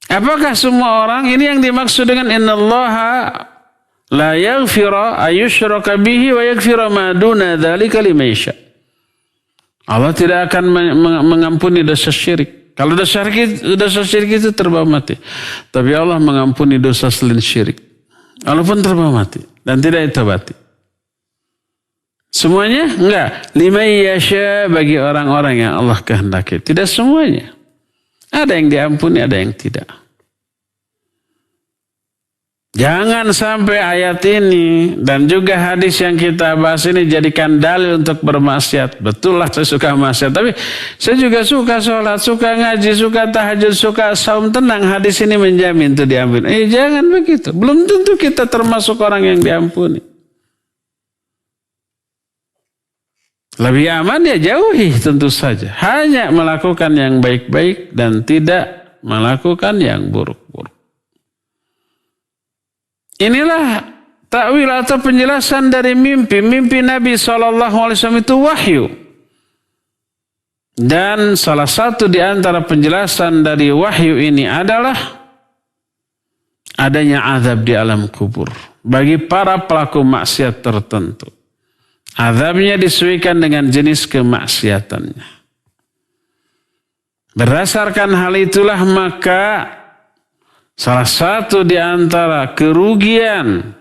Apakah semua orang? Ini yang dimaksud dengan innallaha la yaghfira ayyushraka bihi wa yaghfira ma duna dzalika liman yasha. Allah tidak akan mengampuni dosa syirik. Kalau dosa syirik itu terbawa mati. Tapi Allah mengampuni dosa selain syirik, walaupun terbawa mati dan tidak ditobati. Semuanya enggak. Liman yasha, bagi orang-orang yang Allah kehendaki. Tidak semuanya. Ada yang diampuni, ada yang tidak. Jangan sampai ayat ini dan juga hadis yang kita bahas ini jadikan dalil untuk bermaksiat. Betul lah saya suka maksiat, tapi saya juga suka sholat, suka ngaji, suka tahajud, suka saum. Tenang, hadis ini menjamin itu diampuni. Jangan begitu. Belum tentu kita termasuk orang yang diampuni. Lebih aman ya jauhi tentu saja. Hanya melakukan yang baik-baik dan tidak melakukan yang buruk-buruk. Inilah takwil atau penjelasan dari mimpi. Mimpi Nabi SAW itu wahyu. Dan salah satu di antara penjelasan dari wahyu ini adalah adanya azab di alam kubur bagi para pelaku maksiat tertentu. Azabnya disesuaikan dengan jenis kemaksiatannya. Berdasarkan hal itulah maka salah satu di antara kerugian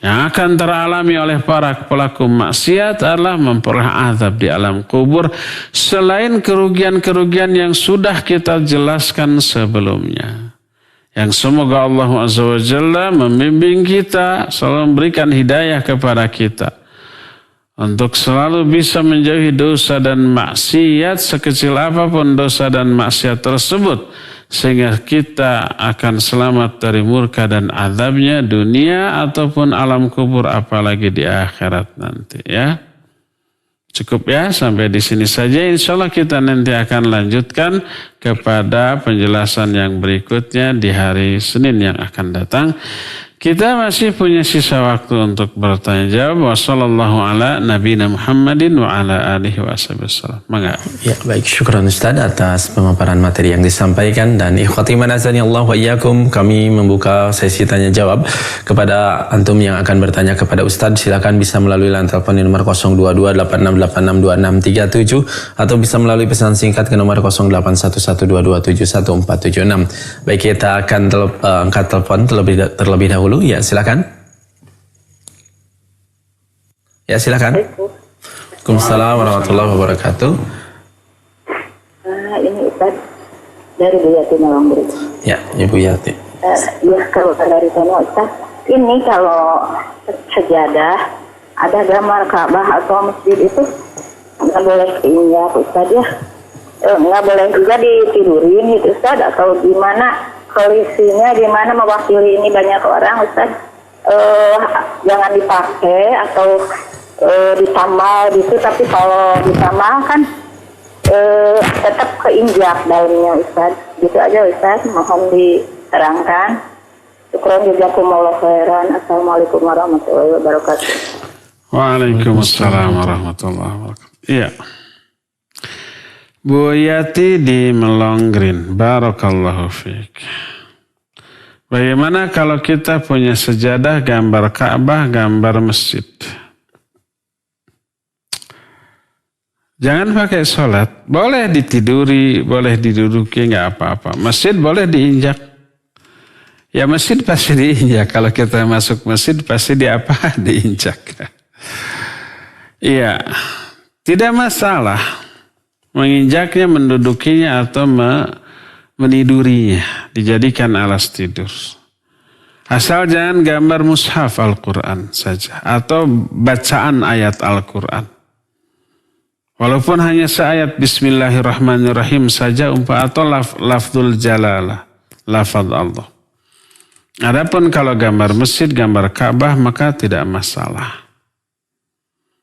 yang akan teralami oleh para pelaku maksiat adalah memperoleh azab di alam kubur, selain kerugian-kerugian yang sudah kita jelaskan sebelumnya. Yang semoga Allah Azza wa Jalla membimbing kita, selalu memberikan hidayah kepada kita untuk selalu bisa menjauhi dosa dan maksiat, sekecil apapun dosa dan maksiat tersebut, sehingga kita akan selamat dari murka dan azabnya dunia ataupun alam kubur, apalagi di akhirat nanti ya. Cukup ya, sampai di sini saja. Insya Allah kita nanti akan lanjutkan kepada penjelasan yang berikutnya di hari Senin yang akan datang. Kita masih punya sisa waktu untuk bertanya jawab. Wassallallahu ala nabiyina Muhammadin wa ala alihi wasallam. Mangga. Ya, baik, syukran Ustaz atas pemaparan materi yang disampaikan. Dan ikhwati manazani Allah wa iyyakum, kami membuka sesi tanya jawab kepada antum yang akan bertanya kepada Ustaz. Silakan bisa melalui line telepon di nomor 02286862637 atau bisa melalui pesan singkat ke nomor 081122714776. Baik, kita akan angkat telepon terlebih dahulu. Ya, silakan. Ya, silakan. Waalaikumsalam warahmatullahi wabarakatuh. Ini Ustaz dari Bu Yati Melonggeri. Ya, Ibu Yati. Ya, kalau dari sana Ustaz, ini kalau sejadah ada gambar Ka'bah atau masjid itu nggak boleh diinjak Ustaz ya. Nggak boleh juga ditidurin gitu Ustaz, atau gimana? Kondisinya gimana mewakili ini banyak orang Ustaz, jangan dipakai atau ditambal gitu, tapi kalau ditambal kan tetap keinjak daunnya Ustaz. Gitu aja Ustaz, mohon diterangkan. Syukran jazakumullah khairan. Assalamualaikum warahmatullahi wabarakatuh. Waalaikumsalam warahmatullahi wabarakatuh. Iya. Bu Yati di Melonggrin, barakallahu fiik. Bagaimana kalau kita punya sejadah gambar Ka'bah, gambar masjid? Jangan pakai sholat. Boleh ditiduri, boleh diduduki, nggak apa-apa. Masjid boleh diinjak. Ya masjid pasti diinjak. Kalau kita masuk masjid pasti diinjak. Iya, tidak masalah menginjaknya, mendudukinya atau menidurinya, dijadikan alas tidur. Asal jangan gambar mushaf Al-Quran saja atau bacaan ayat Al-Quran. Walaupun hanya seayat Bismillahirrahmanirrahim saja atau lafzul jalalah, lafaz Allah. Adapun kalau gambar masjid, gambar Ka'bah maka tidak masalah.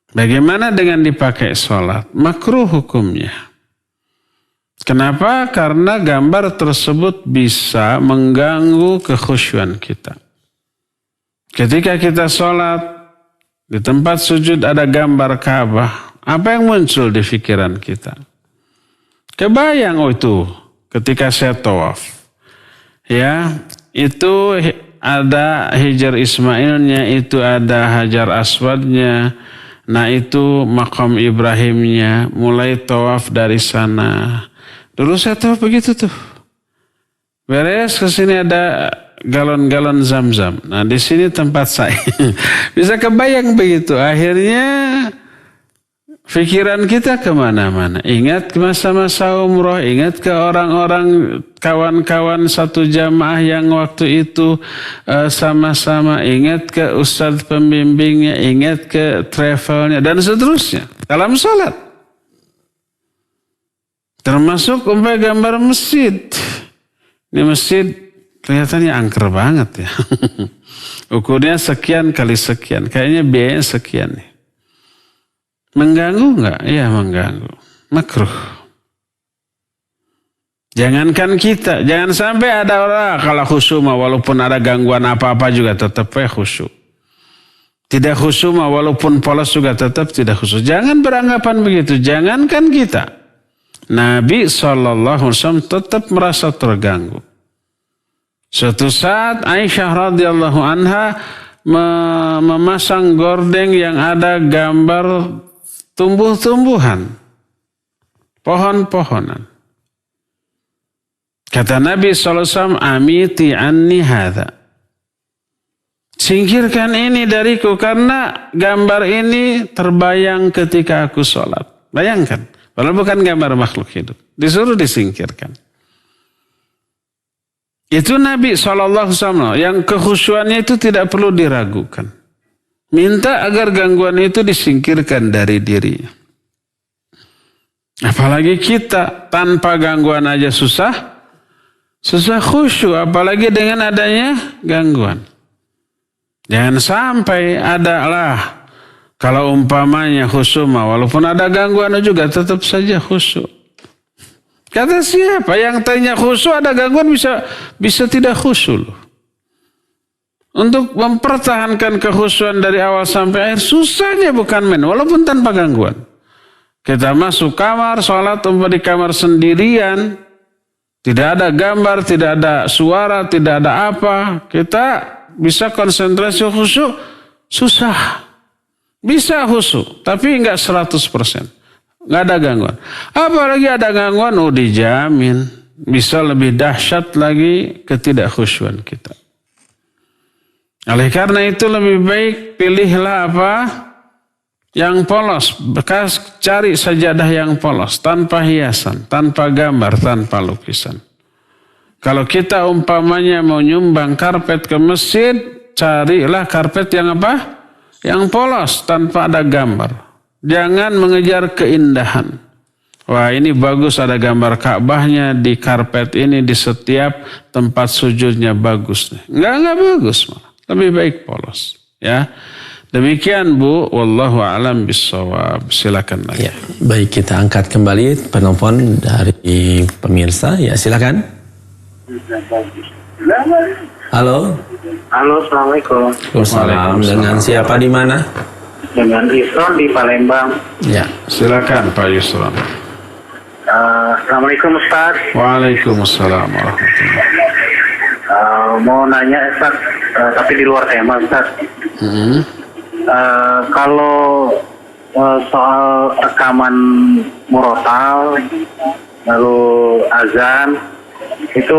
Bagaimana dengan dipakai sholat? Makruh hukumnya. Kenapa? Karena gambar tersebut bisa mengganggu kekhusyuan kita. Ketika kita sholat, di tempat sujud ada gambar Ka'bah, apa yang muncul di pikiran kita? Kebayang, oh itu ketika saya tawaf. Ya, itu ada Hijar Ismailnya, itu ada Hajar Aswadnya. Nah itu makam Ibrahimnya, mulai tawaf dari sana. Dulu saya tawaf begitu tuh. Beres ke sini ada galon-galon Zam-Zam. Nah di sini tempat saya. Bisa kebayang begitu. Akhirnya pikiran kita kemana-mana. Ingat ke masa-masa umroh, ingat ke orang-orang kawan-kawan satu jamaah yang waktu itu sama-sama, ingat ke ustadz pembimbingnya, ingat ke travelnya, dan seterusnya. Dalam sholat. Termasuk gambar masjid. Ini masjid kelihatannya angker banget ya. Ukurnya sekian kali sekian. Kayaknya biayanya sekian nih. Mengganggu enggak? Iya mengganggu. Makruh. Jangankan kita, jangan sampai ada orang kalau khusyuk walaupun ada gangguan apa-apa juga tetap khusyuk. Tidak khusyuk walaupun polos juga tetap tidak khusyuk. Jangan beranggapan begitu. Jangankan kita. Nabi SAW tetap merasa terganggu. Suatu saat Aisyah radhiyallahu anha memasang gordeng yang ada gambar tumbuh-tumbuhan, pohon-pohonan. Kata Nabi SAW, amiti anni hadha. Singkirkan ini dariku karena gambar ini terbayang ketika aku sholat. Bayangkan, padahal bukan gambar makhluk hidup. Disuruh disingkirkan. Itu Nabi SAW yang kekhusyuannya itu tidak perlu diragukan. Minta agar gangguan itu disingkirkan dari dirinya. Apalagi kita tanpa gangguan aja susah khusyuk. Apalagi dengan adanya gangguan. Jangan sampai adalah kalau umpamanya khusyuk walaupun ada gangguan juga tetap saja khusyuk. Kata siapa yang tanya khusyuk ada gangguan bisa tidak khusyuk. Untuk mempertahankan kekhusyuan dari awal sampai akhir susahnya bukan main, walaupun tanpa gangguan. Kita masuk kamar, sholat di kamar sendirian, tidak ada gambar, tidak ada suara, tidak ada apa. Kita bisa konsentrasi khusyuk, susah. Bisa khusyuk, tapi enggak 100%. Enggak ada gangguan. Apalagi ada gangguan, dijamin. Bisa lebih dahsyat lagi ketidakkhusyuan kita. Oleh karena itu lebih baik pilihlah apa? Yang polos. Bekas cari sajadah yang polos. Tanpa hiasan, tanpa gambar, tanpa lukisan. Kalau kita umpamanya mau nyumbang karpet ke masjid, carilah karpet yang apa? Yang polos, tanpa ada gambar. Jangan mengejar keindahan. Wah, ini bagus ada gambar Ka'bahnya di karpet ini, di setiap tempat sujudnya bagus. Enggak bagus malah. Lebih baik polos, ya. Demikian Bu, wallahu a'lam bissawab. Silakan lagi. Ya, baik, kita angkat kembali penelpon dari pemirsa. Ya, silakan. Halo. Halo, assalamualaikum. Waalaikumsalam. Dengan siapa di mana? Dengan Yusron di Palembang. Ya, silakan Pak Yusron. Assalamualaikum Ustaz. Waalaikumsalam warahmatullahi. Mau nanya Ustaz, tapi di luar tema Ustaz. Kalau soal rekaman murotal, lalu azan, itu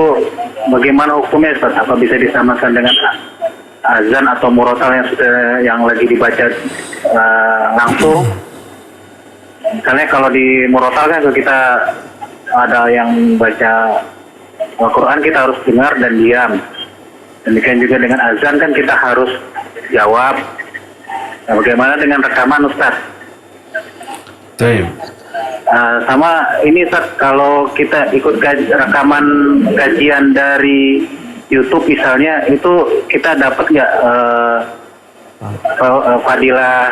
bagaimana hukumnya Ustaz? Apa bisa disamakan dengan azan atau murotal yang lagi dibaca langsung? Misalnya kalau di murotal kan kita ada yang baca Al-Quran, kita harus dengar dan diam. Demikian juga dengan azan kan kita harus jawab. Nah, bagaimana dengan rekaman Ustaz? Sama ini Ustaz, kalau kita ikut rekaman kajian dari YouTube misalnya, itu kita dapat nggak fadilah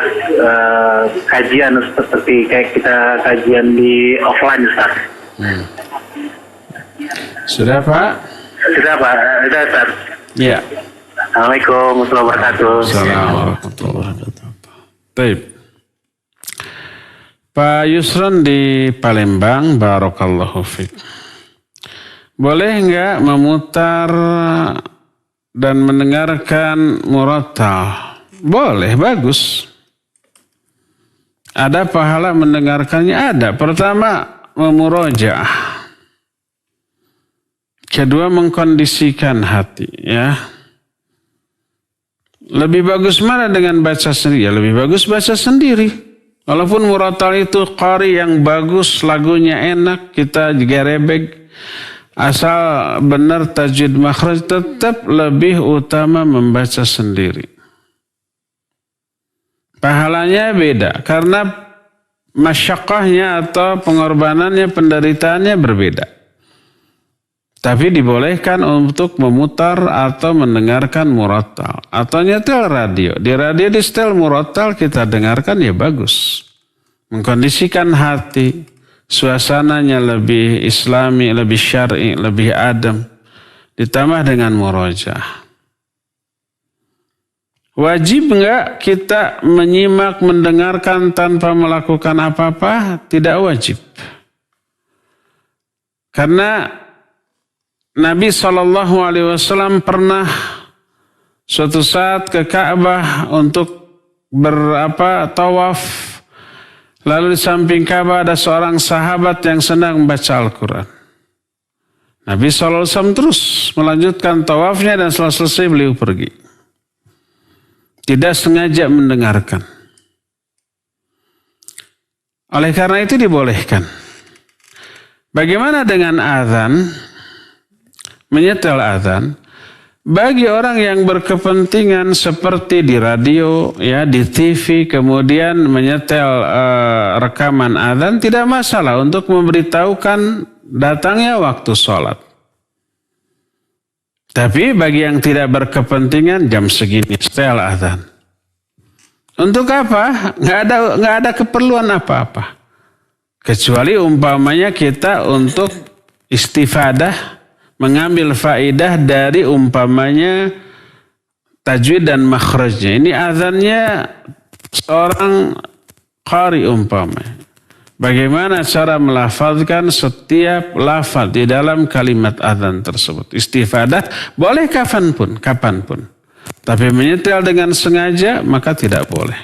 kajian seperti kayak kita kajian di offline Ustaz? Sudah Pak? Sudah Pak, sudah Ustaz. Ya. Assalamualaikum warahmatullahi wabarakatuh. Assalamualaikum warahmatullahi wabarakatuh. Baik. Pak Yusron di Palembang, barakallahu fiik. Boleh enggak memutar dan mendengarkan murattal? Boleh, bagus. Ada pahala mendengarkannya? Ada. Pertama, memurojaah. Kedua, mengkondisikan hati, ya. Lebih bagus mana dengan baca sendiri? Ya, lebih bagus baca sendiri. Walaupun murattal itu qari yang bagus, lagunya enak, kita juga rebek. Asal benar tajwid makhraj, tetap lebih utama membaca sendiri. Pahalanya beda, karena masyaqqahnya atau pengorbanannya, penderitaannya berbeda. Tapi dibolehkan untuk memutar atau mendengarkan murattal. Atau nyetel radio. Di radio di setel murattal kita dengarkan, ya bagus. Mengkondisikan hati. Suasananya lebih islami, lebih syar'i, lebih adem. Ditambah dengan murojaah. Wajib enggak kita menyimak, mendengarkan tanpa melakukan apa-apa? Tidak wajib. Karena Nabi SAW pernah suatu saat ke Ka'bah untuk tawaf. Lalu di samping Ka'bah ada seorang sahabat yang sedang membaca Al-Quran. Nabi SAW terus melanjutkan tawafnya dan setelah selesai beliau pergi. Tidak sengaja mendengarkan. Oleh karena itu dibolehkan. Bagaimana dengan azan? Menyetel azan bagi orang yang berkepentingan seperti di radio, ya, di TV, kemudian menyetel rekaman azan, tidak masalah untuk memberitahukan datangnya waktu sholat. Tapi bagi yang tidak berkepentingan, jam segini setel azan. Untuk apa? Nggak ada keperluan apa-apa. Kecuali umpamanya kita untuk istifadah, mengambil faedah dari umpamanya tajwid dan makhrajnya. Ini azannya seorang qari umpamanya. Bagaimana cara melafazkan setiap lafaz di dalam kalimat azan tersebut. Istifadah boleh kapanpun. Tapi menyetel dengan sengaja maka tidak boleh.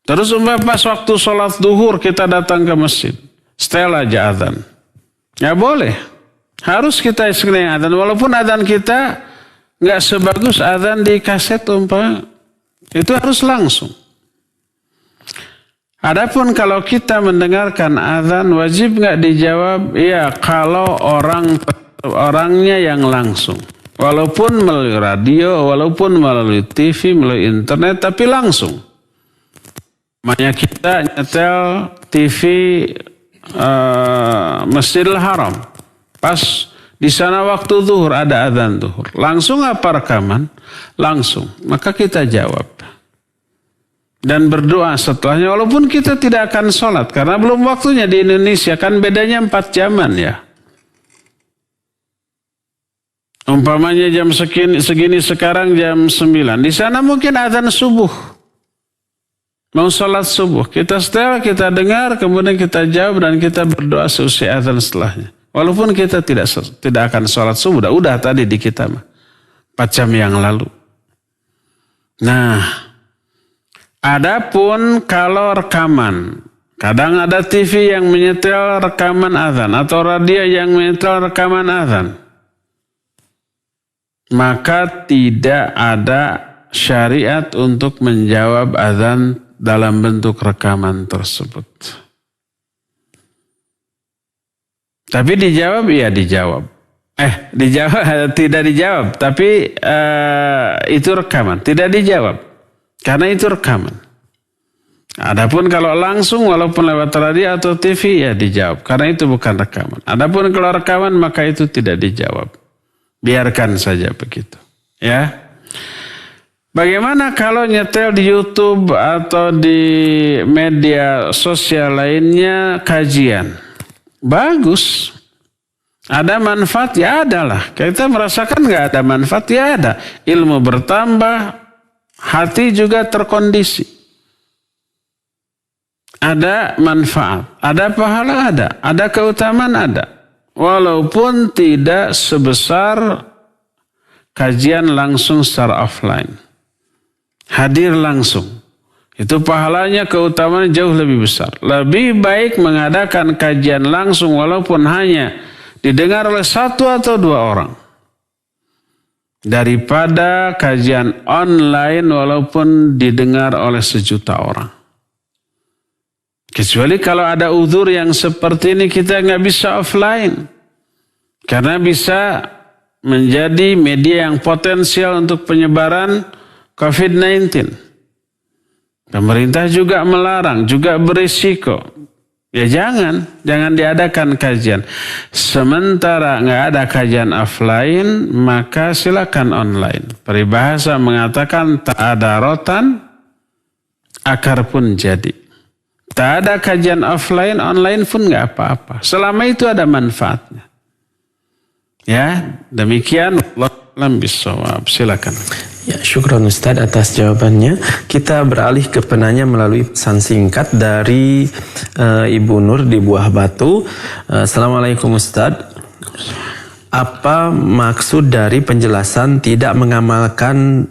Terus pas waktu sholat duhur kita datang ke masjid. Setel aja azan. Ya boleh. Harus kita istiqlal azan. Walaupun azan kita nggak sebagus azan di kaset umpamanya. Itu harus langsung. Adapun kalau kita mendengarkan azan wajib nggak dijawab? Ya kalau orangnya yang langsung. Walaupun melalui radio, walaupun melalui TV, melalui internet, tapi langsung. Makanya kita nyetel TV Masjidil Haram. Pas di sana waktu zuhur ada azan zuhur. Langsung apa rekaman? Langsung. Maka kita jawab. Dan berdoa setelahnya. Walaupun kita tidak akan sholat. Karena belum waktunya di Indonesia. Kan bedanya 4 jaman ya. Umpamanya jam segini sekarang jam 9. Di sana mungkin azan subuh. Mau sholat subuh. Kita setel, kita dengar, kemudian kita jawab dan kita berdoa seusai azan setelahnya. Walaupun kita tidak akan sholat subuh. Udah tadi di kita 4 jam yang lalu. Nah, adapun kalau rekaman. Kadang ada TV yang menyetel rekaman azan. Atau radio yang menyetel rekaman azan. Maka tidak ada syariat untuk menjawab azan dalam bentuk rekaman tersebut. Tapi dijawab, iya dijawab. Tidak dijawab, tapi itu rekaman. Tidak dijawab, karena itu rekaman. Adapun kalau langsung, walaupun lewat radio atau TV, ya dijawab. Karena itu bukan rekaman. Adapun kalau rekaman, maka itu tidak dijawab. Biarkan saja begitu. Ya. Bagaimana kalau nyetel di YouTube atau di media sosial lainnya kajian? Bagus. Ada manfaat? Ya adalah. Kita merasakan nggak ada manfaat? Ya ada. Ilmu bertambah, hati juga terkondisi. Ada manfaat, ada pahala ada keutamaan ada. Walaupun tidak sebesar kajian langsung secara offline. Hadir langsung. Itu pahalanya, keutamaan jauh lebih besar. Lebih baik mengadakan kajian langsung walaupun hanya didengar oleh 1 atau 2 orang. Daripada kajian online walaupun didengar oleh 1 juta orang. Kecuali kalau ada uzur yang seperti ini kita nggak bisa offline. Karena bisa menjadi media yang potensial untuk penyebaran COVID-19. Pemerintah juga melarang, juga berisiko. Ya jangan diadakan kajian. Sementara nggak ada kajian offline, maka silakan online. Peribahasa mengatakan tak ada rotan, akar pun jadi. Tak ada kajian offline, online pun nggak apa-apa. Selama itu ada manfaatnya. Ya, demikian. Wallahu bissawab. Silakan. Ya, syukran Ustadz atas jawabannya. Kita beralih ke penanya melalui pesan singkat dari Ibu Nur di Buah Batu. Assalamualaikum Ustadz. Apa maksud dari penjelasan tidak mengamalkan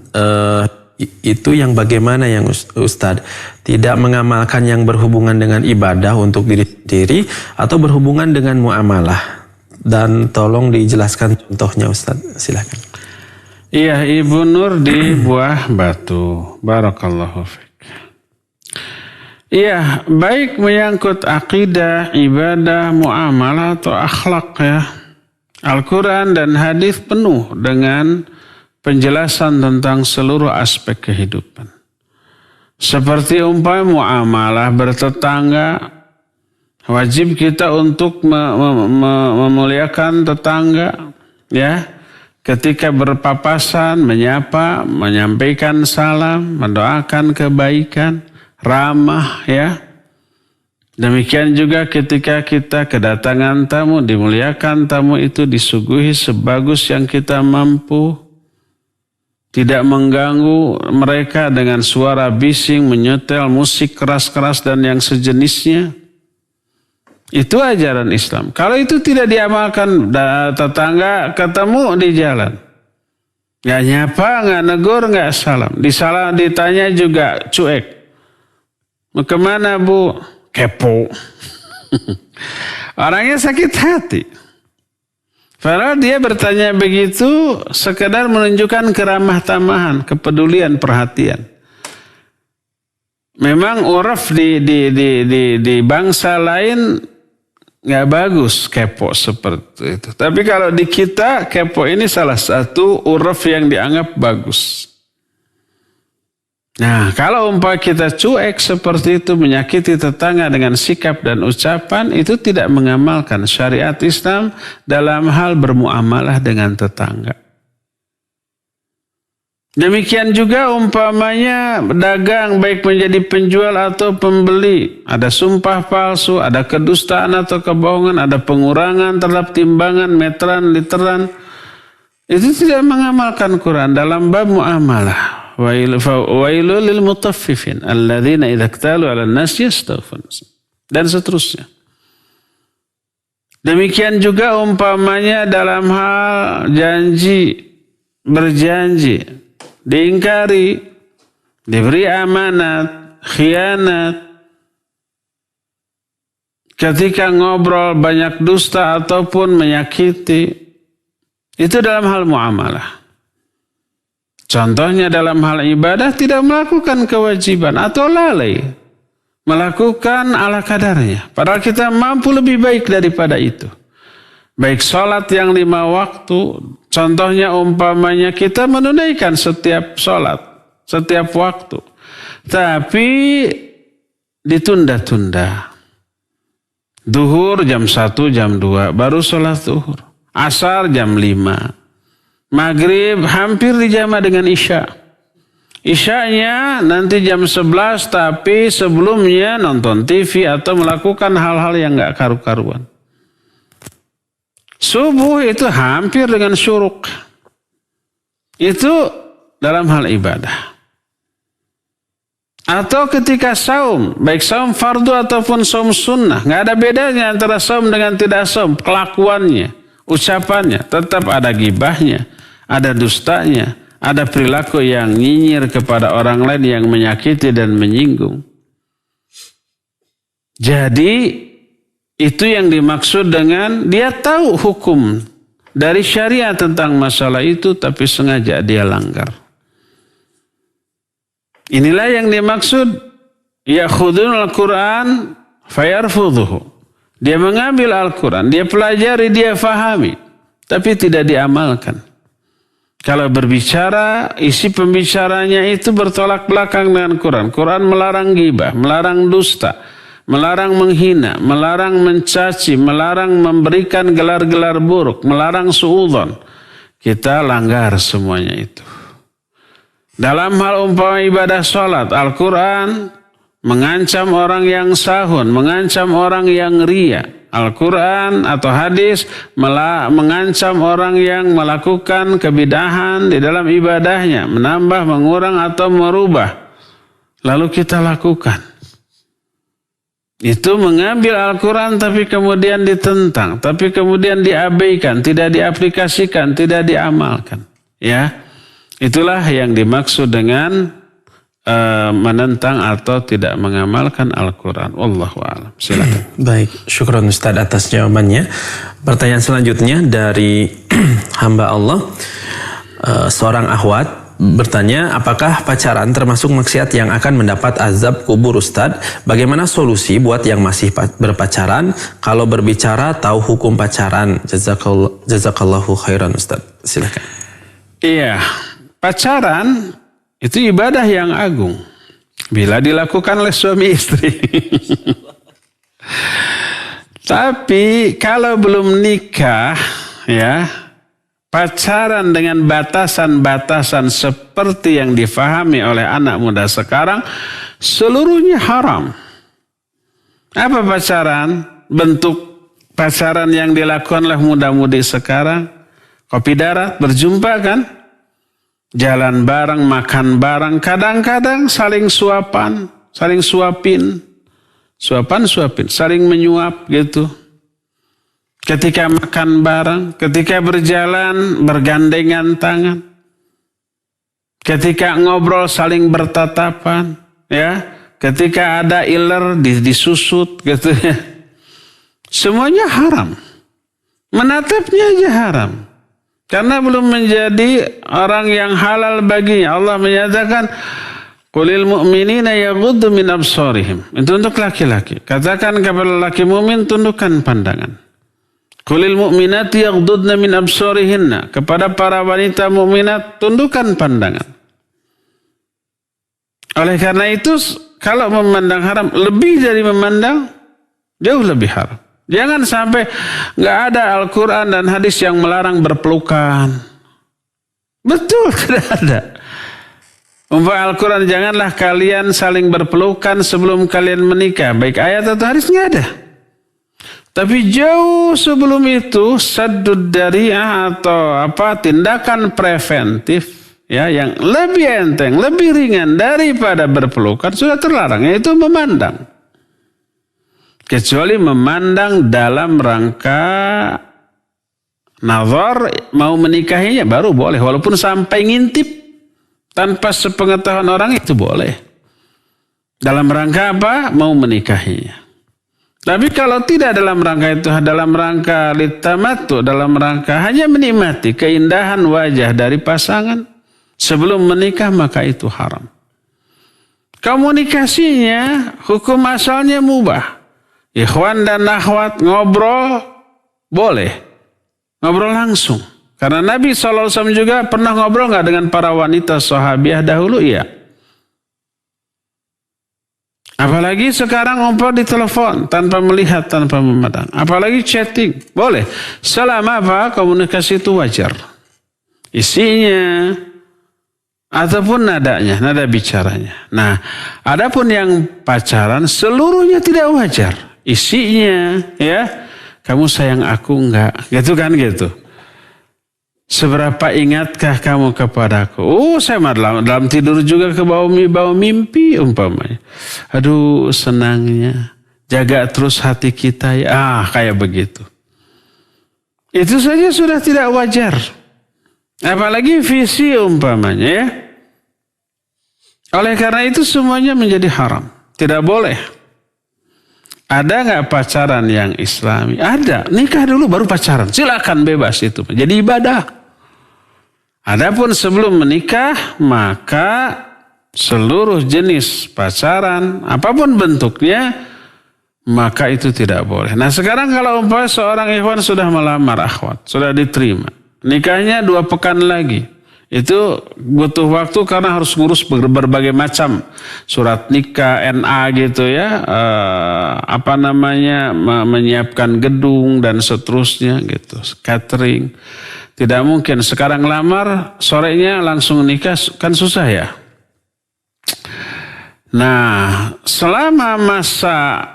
itu yang bagaimana yang Ustadz? Tidak mengamalkan yang berhubungan dengan ibadah untuk diri sendiri atau berhubungan dengan muamalah? Dan tolong dijelaskan contohnya Ustadz, silakan. Iya, Ibu Nur di Buah Batu. Barakallahu fiik. Iya, baik menyangkut akidah, ibadah, muamalah atau akhlak ya. Al-Quran dan hadis penuh dengan penjelasan tentang seluruh aspek kehidupan. Seperti umpamanya muamalah bertetangga, wajib kita untuk memuliakan tetangga, ya. Ketika berpapasan, menyapa, menyampaikan salam, mendoakan kebaikan, ramah, ya. Demikian juga ketika kita kedatangan tamu, dimuliakan tamu itu disuguhi sebagus yang kita mampu. tidak mengganggu mereka dengan suara bising, menyetel musik keras-keras dan yang sejenisnya. Itu ajaran Islam. Kalau itu tidak diamalkan, tetangga ketemu di jalan, nggak nyapa, nggak negur, nggak salam, ditanya juga cuek. Mau kemana bu? Kepo. Orangnya sakit hati. Padahal dia bertanya begitu sekedar menunjukkan keramah tamahan, kepedulian, perhatian. Memang uraf di bangsa lain nggak bagus kepo seperti itu. Tapi kalau di kita kepo ini salah satu uraf yang dianggap bagus. Nah, kalau umpama kita cuek seperti itu, menyakiti tetangga dengan sikap dan ucapan, itu tidak mengamalkan syariat Islam dalam hal bermuamalah dengan tetangga. Demikian juga umpamanya dagang, baik menjadi penjual atau pembeli, ada sumpah palsu, ada kedustaan atau kebohongan, ada pengurangan terhadap timbangan, meteran, literan, itu tidak mengamalkan Quran dalam bab muamalah. Wailul lil mutaffifin alladzina idza iktalu 'alan nas yastawfun, dan seterusnya. Demikian juga umpamanya dalam hal janji, berjanji, diingkari, diberi amanat, khianat, ketika ngobrol banyak dusta ataupun menyakiti, itu dalam hal muamalah. Contohnya dalam hal ibadah tidak melakukan kewajiban atau lalai melakukan ala kadarnya. Padahal kita mampu lebih baik daripada itu. Baik sholat yang 5 waktu, contohnya umpamanya kita menunaikan setiap sholat, setiap waktu. Tapi ditunda-tunda. Duhur jam 1, jam 2, baru sholat duhur. Asar jam 5. Maghrib hampir dijama dengan Isya. Isyanya nanti jam 11, tapi sebelumnya nonton TV atau melakukan hal-hal yang gak karu-karuan. Subuh itu hampir dengan syuruk. Itu dalam hal ibadah. Atau ketika saum, baik saum fardu ataupun saum sunnah, gak ada bedanya antara saum dengan tidak saum. Kelakuannya, ucapannya, tetap ada gibahnya, ada dustanya, ada perilaku yang nyinyir kepada orang lain yang menyakiti dan menyinggung. Jadi itu yang dimaksud dengan dia tahu hukum dari syariat tentang masalah itu, tapi sengaja dia langgar. Inilah yang dimaksud yakhudun al-Quran fayarfudhuhu. Dia mengambil Al-Quran, dia pelajari, dia fahami, tapi tidak diamalkan. Kalau berbicara, isi pembicaranya itu bertolak belakang dengan Quran. Quran melarang ghibah, melarang dusta, melarang menghina, melarang mencaci, melarang memberikan gelar-gelar buruk, melarang suudzon. Kita langgar semuanya itu. Dalam hal umpama ibadah sholat, Al-Quran mengancam orang yang sahun, mengancam orang yang riya. Al-Quran atau hadis mengancam orang yang melakukan kebidahan di dalam ibadahnya, menambah, mengurang atau merubah. Lalu kita lakukan. Itu mengambil Al-Quran tapi kemudian ditentang, tapi kemudian diabaikan, tidak diaplikasikan, tidak diamalkan. Ya, itulah yang dimaksud dengan menentang atau tidak mengamalkan Al-Quran. Wallahu a'lam. Silakan. Baik, syukron Ustaz atas jawabannya. Pertanyaan selanjutnya dari hamba Allah, seorang akhwat bertanya, apakah pacaran termasuk maksiat yang akan mendapat azab kubur Ustaz? Bagaimana solusi buat yang masih berpacaran? Kalau berbicara tahu hukum pacaran. Jazakallahu khairan Ustaz. Silakan. Iya, pacaran itu ibadah yang agung bila dilakukan oleh suami istri. Tapi kalau belum nikah, ya, pacaran dengan batasan-batasan seperti yang difahami oleh anak muda sekarang, seluruhnya haram. Apa pacaran? Bentuk pacaran yang dilakukan oleh muda-mudi sekarang, kopi darat, berjumpa kan? jalan bareng, makan bareng, kadang-kadang saling suapin, saling menyuap gitu. Ketika makan bareng, ketika berjalan bergandengan tangan, ketika ngobrol saling bertatapan, ya, ketika ada iler disusut gitu ya. Semuanya haram. Menatapnya aja haram. Karena belum menjadi orang yang halal baginya. Allah menyatakan qulil mu'minina yaghuddu min absarihim. Itu untuk laki-laki. Katakan kepada laki mukmin tundukkan pandangan. Qulil mu'minati yaghuddna min absarihinna. Kepada para wanita mukminat tundukkan pandangan. Oleh karena itu kalau memandang haram lebih dari memandang jauh lebih haram. Jangan sampai nggak ada Al-Quran dan hadis yang melarang berpelukan. Betul, tidak ada. Umpama Al-Quran, janganlah kalian saling berpelukan sebelum kalian menikah. Baik ayat atau hadis nggak ada. Tapi jauh sebelum itu saddud dari'ah atau tindakan preventif ya yang lebih enteng, lebih ringan daripada berpelukan sudah terlarang, yaitu memandang. Kecuali memandang dalam rangka nazar, mau menikahinya baru boleh, walaupun sampai ngintip tanpa sepengetahuan orang itu boleh. Dalam rangka apa? Mau menikahinya. Tapi kalau tidak dalam rangka itu, dalam rangka litamatu, dalam rangka hanya menikmati keindahan wajah dari pasangan sebelum menikah, maka itu haram. Komunikasinya hukum asalnya mubah. Ikhwan dan akhwat ngobrol boleh. Ngobrol langsung. Karena Nabi SAW juga pernah ngobrol nggak dengan para wanita sahabiah dahulu? Iya. Apalagi sekarang ngobrol di telepon tanpa melihat, tanpa memandang. Apalagi chatting. Boleh. Selama komunikasi itu wajar. Isinya ataupun nadanya, nada bicaranya. Nah, adapun yang pacaran seluruhnya tidak wajar. Isinya ya, kamu sayang aku enggak? Gitu kan gitu. Seberapa ingatkah kamu kepadaku? Saya dalam tidur juga kebawa mimpi umpamanya. Aduh senangnya. Jaga terus hati kita ya. Kayak begitu. Itu saja sudah tidak wajar. Apalagi visi umpamanya ya. Oleh karena itu semuanya menjadi haram. Tidak boleh. Ada nggak pacaran yang Islami? Ada. Nikah dulu baru pacaran. Silakan bebas itu. Jadi ibadah. Adapun sebelum menikah, maka seluruh jenis pacaran, apapun bentuknya, maka itu tidak boleh. Nah sekarang kalau umpamanya seorang ikhwan sudah melamar akhwat, sudah diterima. Nikahnya 2 pekan lagi. Itu butuh waktu karena harus ngurus berbagai macam surat nikah, NA gitu ya, menyiapkan gedung dan seterusnya gitu, catering. Tidak mungkin sekarang lamar sorenya langsung nikah, kan susah ya. Nah, selama masa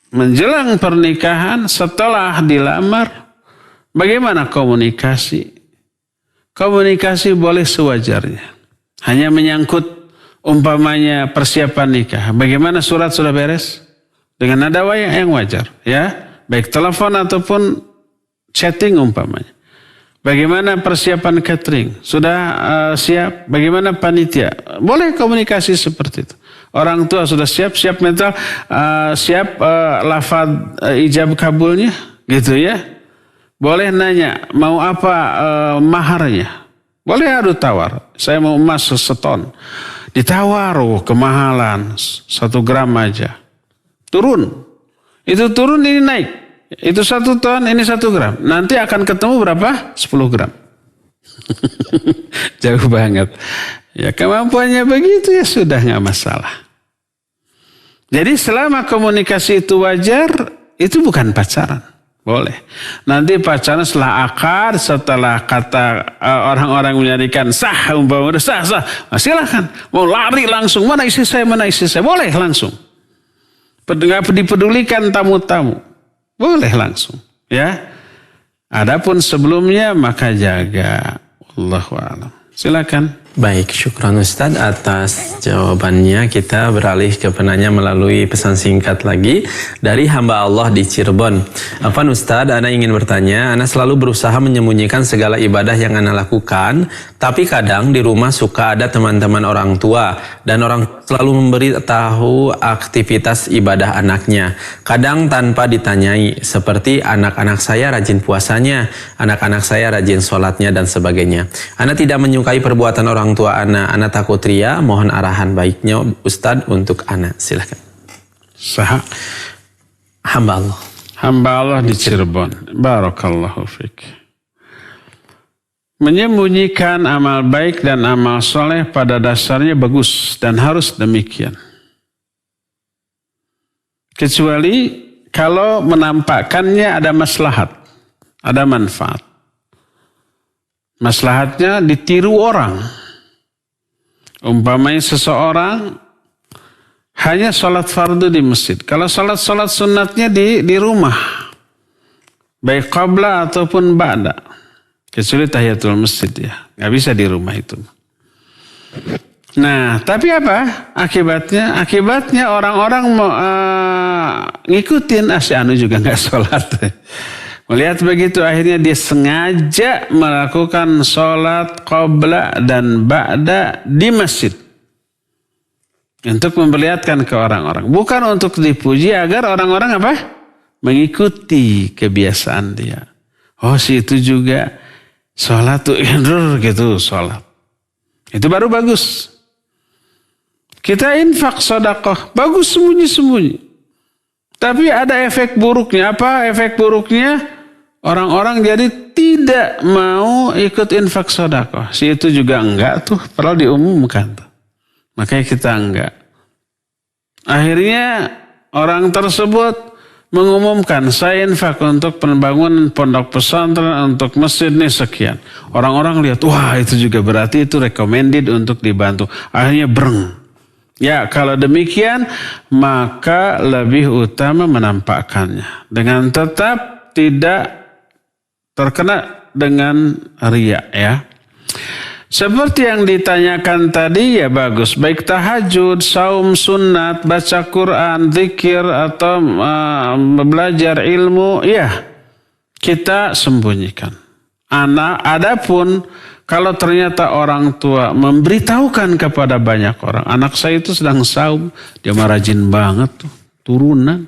menjelang pernikahan, setelah dilamar, bagaimana komunikasi? Komunikasi boleh sewajarnya. Hanya menyangkut umpamanya persiapan nikah. Bagaimana surat sudah beres? Dengan nada yang wajar. Ya, baik telepon ataupun chatting umpamanya. Bagaimana persiapan catering? Sudah siap? Bagaimana panitia? Boleh komunikasi seperti itu. Orang tua sudah siap mental, siap lafaz ijab kabulnya, gitu ya. Boleh nanya, mau apa maharnya? Boleh adu tawar. Saya mau emas 1 ton. Ditawar, kemahalan 1 gram aja. Turun. Itu turun, ini naik. Itu 1 ton, ini 1 gram. Nanti akan ketemu berapa? 10 gram. Jauh banget. Ya kemampuannya begitu ya sudah nggak masalah. Jadi selama komunikasi itu wajar, itu bukan pacaran. Boleh. Nanti pacaran setelah akad, setelah kata orang-orang menyarikan sah, umpama sah. Silakan. Mau lari langsung, mana istri saya. Boleh langsung. Nggak dipedulikan tamu-tamu. Boleh langsung, ya. Adapun sebelumnya maka jaga. Allahu a'lam. Silakan. Baik, syukran Ustadz atas jawabannya. Kita beralih ke penanya melalui pesan singkat lagi dari hamba Allah di Cirebon. Afwan Ustadz, Ana ingin bertanya, Ana selalu berusaha menyembunyikan segala ibadah yang Ana lakukan, tapi kadang di rumah suka ada teman-teman orang tua, dan orang selalu memberitahu aktivitas ibadah anaknya. Kadang tanpa ditanyai, seperti anak-anak saya rajin puasanya, anak-anak saya rajin sholatnya, dan sebagainya. Ana tidak menyukai perbuatan orang tua Ana takut ria, mohon arahan baiknya Ustadz untuk Ana. Silahkan. Sah. Hamba Allah. Hamba Allah di Cirebon. Barakallahu fiik. Menyembunyikan amal baik dan amal soleh pada dasarnya bagus dan harus demikian. Kecuali kalau menampakkannya ada maslahat, ada manfaat. Maslahatnya ditiru orang. Umpamanya seseorang hanya sholat fardu di masjid. Kalau sholat sunatnya di rumah. Baik qabla ataupun ba'da. Kecuali tahiyatul masjid ya. Nggak bisa di rumah itu. Nah, tapi apa akibatnya? Akibatnya orang-orang ngikutin si anu juga nggak sholat. Melihat begitu akhirnya dia sengaja melakukan sholat qabla dan ba'da di masjid. Untuk memperlihatkan ke orang-orang. Bukan untuk dipuji agar orang-orang apa? Mengikuti kebiasaan dia. Oh si itu juga sholat tuh gitu sholat. Itu baru bagus. Kita infak sedekah. Bagus sembunyi-sembunyi. Tapi ada efek buruknya. Apa efek buruknya? Orang-orang jadi tidak mau ikut infak sedekah. Si itu juga enggak tuh, padahal diumumkan tuh. Makanya kita enggak. Akhirnya orang tersebut mengumumkan saya infak untuk pembangunan pondok pesantren untuk masjid nih sekian. Orang-orang lihat, wah itu juga berarti itu recommended untuk dibantu. Akhirnya breng. Ya kalau demikian maka lebih utama menampakkannya. Dengan tetap tidak terkena dengan riya ya. Seperti yang ditanyakan tadi ya bagus. Baik tahajud, saum sunat, baca Quran, zikir atau belajar ilmu. Ya kita sembunyikan. Adapun kalau ternyata orang tua memberitahukan kepada banyak orang. Anak saya itu sedang saum. Dia mah rajin banget tuh. Turunan.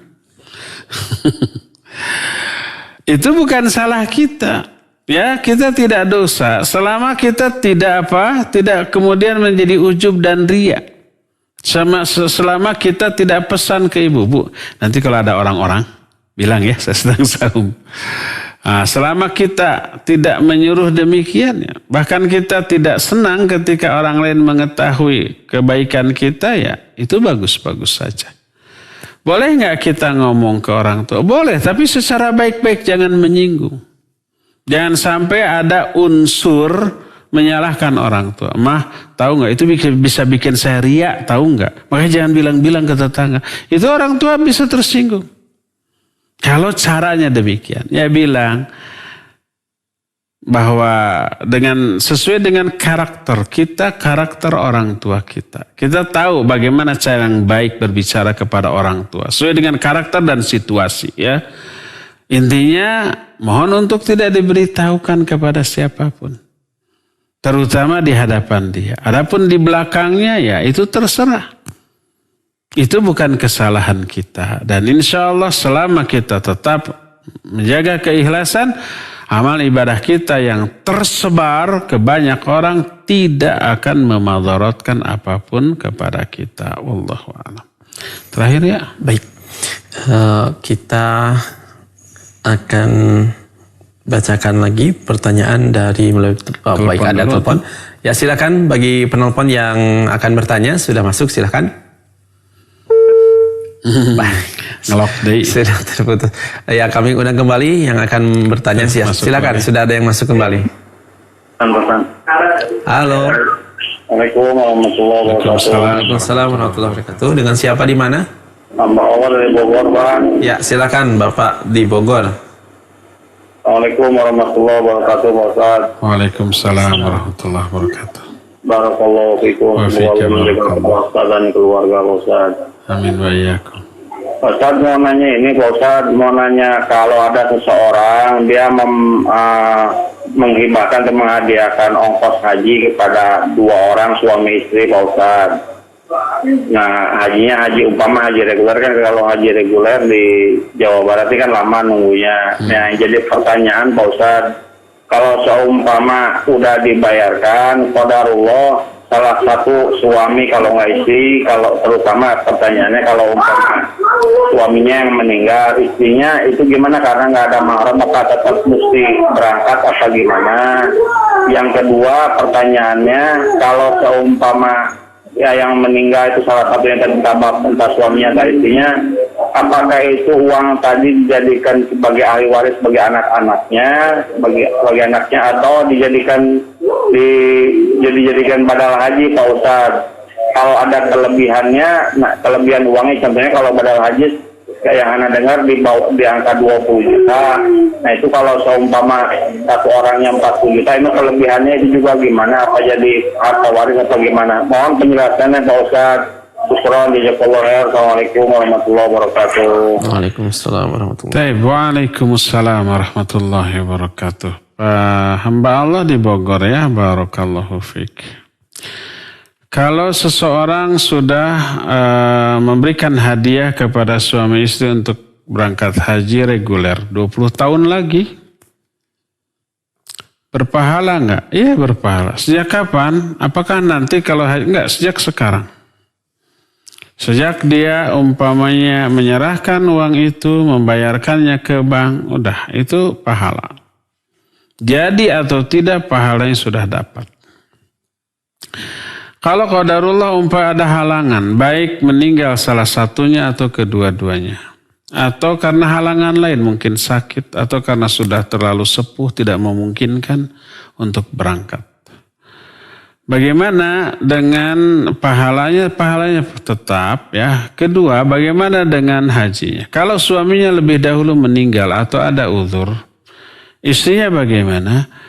Itu bukan salah kita. Ya, kita tidak dosa. Selama kita tidak kemudian menjadi ujub dan riya. Selama kita tidak pesan ke ibu, Bu. Nanti kalau ada orang-orang, bilang ya, saya sedang saum. Nah, selama kita tidak menyuruh demikian, ya, bahkan kita tidak senang ketika orang lain mengetahui kebaikan kita, ya, itu bagus-bagus saja. Boleh nggak kita ngomong ke orang tua? Boleh, tapi secara baik-baik, jangan menyinggung. Jangan sampai ada unsur menyalahkan orang tua. Mah, tahu nggak itu bisa bikin saya riak, tahu nggak? Makanya jangan bilang-bilang ke tetangga. Itu orang tua bisa tersinggung. Kalau caranya demikian, ya bilang bahwa sesuai dengan karakter kita, karakter orang tua kita. Kita tahu bagaimana cara yang baik berbicara kepada orang tua. Sesuai dengan karakter dan situasi ya. Intinya mohon untuk tidak diberitahukan kepada siapapun. Terutama di hadapan dia. Adapun di belakangnya ya itu terserah. Itu bukan kesalahan kita. Dan insya Allah selama kita tetap menjaga keikhlasan, amal ibadah kita yang tersebar ke banyak orang tidak akan memadaratkan apapun kepada kita. Wallahu a'lam. Terakhir ya. Baik. Kita akan bacakan lagi pertanyaan dari melalui baik ada telepon. Ya silakan bagi penelpon yang akan bertanya sudah masuk silakan. Ngelok deh. Sudah terputus. Ya kami undang kembali yang akan bertanya silakan kembali. Sudah ada yang masuk kembali. Halo. Assalamualaikum warahmatullahi wabarakatuh. Waalaikumsalam warahmatullahi wabarakatuh. Dengan siapa di mana? Hamba Allah dari Bogor, Bang. Ya silakan Bapak di Bogor. Assalamualaikum warahmatullahi wabarakatuh, Pak Ustaz. Waalaikumsalam warahmatullahi wabarakatuh. Barakallahu fikum. Wa Semoga fikum, Allah menjaga barakallah. Pak Ustaz dan keluarga Pak Ustaz. Amin wa iyyakum. Pak Ustaz mau nanya ini, Pak Ustaz mau nanya kalau ada seseorang dia menghibahkan atau menghadiahkan ongkos haji kepada 2 orang suami istri, Pak Ustaz. Nah, hajinya umpama haji reguler kan, kalau haji reguler di Jawa Barat ini kan lama nunggunya. Nah, jadi pertanyaan Pak Ustaz, kalau seumpama udah dibayarkan, qadarullah salah satu suami kalau nggak istri, kalau terutama pertanyaannya kalau umpama suaminya yang meninggal, istrinya itu gimana karena nggak ada mahram, maka tetap mesti berangkat apa gimana? Yang kedua pertanyaannya, kalau seumpama ya yang meninggal itu salah satu yang tadi entah suaminya atau istrinya, apakah itu uang tadi dijadikan sebagai ahli waris bagi anak-anaknya, bagi anaknya, atau dijadikan badal haji, Pak Ustaz? Kalau ada kelebihannya, nah kelebihan uangnya contohnya kalau badal haji kayak yang Anda dengar di angka 20 juta. Nah itu kalau seumpama satu orangnya 40 juta, itu kelebihannya itu juga gimana? Apa jadi harta waris atau gimana? Mohon penjelasannya Pak Ustaz. Syukran, jazakallahu khair. Assalamualaikum warahmatullahi wabarakatuh. Waalaikumsalam warahmatullahi Baik, waalaikumsalam warahmatullahi wabarakatuh. Hamba Allah di Bogor ya, barakallahu fiik. Kalau seseorang sudah memberikan hadiah kepada suami istri untuk berangkat haji reguler 20 tahun lagi, berpahala enggak? Iya berpahala. Sejak kapan? Apakah nanti kalau haji? Enggak, sejak sekarang. Sejak dia umpamanya menyerahkan uang itu, membayarkannya ke bank, udah itu pahala. Jadi atau tidak pahalanya sudah dapat. Kalau qadarullah umpama ada halangan, baik meninggal salah satunya atau kedua-duanya, atau karena halangan lain mungkin sakit, atau karena sudah terlalu sepuh tidak memungkinkan untuk berangkat. Bagaimana dengan pahalanya? Pahalanya tetap ya. Kedua, bagaimana dengan hajinya? Kalau suaminya lebih dahulu meninggal atau ada uzur, istrinya bagaimana?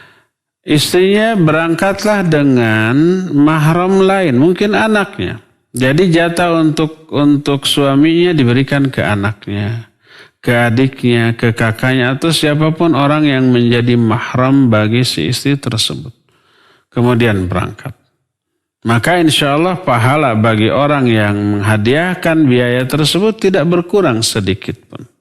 Istrinya berangkatlah dengan mahram lain, mungkin anaknya. Jadi jatah untuk suaminya diberikan ke anaknya, ke adiknya, ke kakaknya, atau siapapun orang yang menjadi mahram bagi si istri tersebut. Kemudian berangkat. Maka insya Allah pahala bagi orang yang menghadiahkan biaya tersebut tidak berkurang sedikit pun.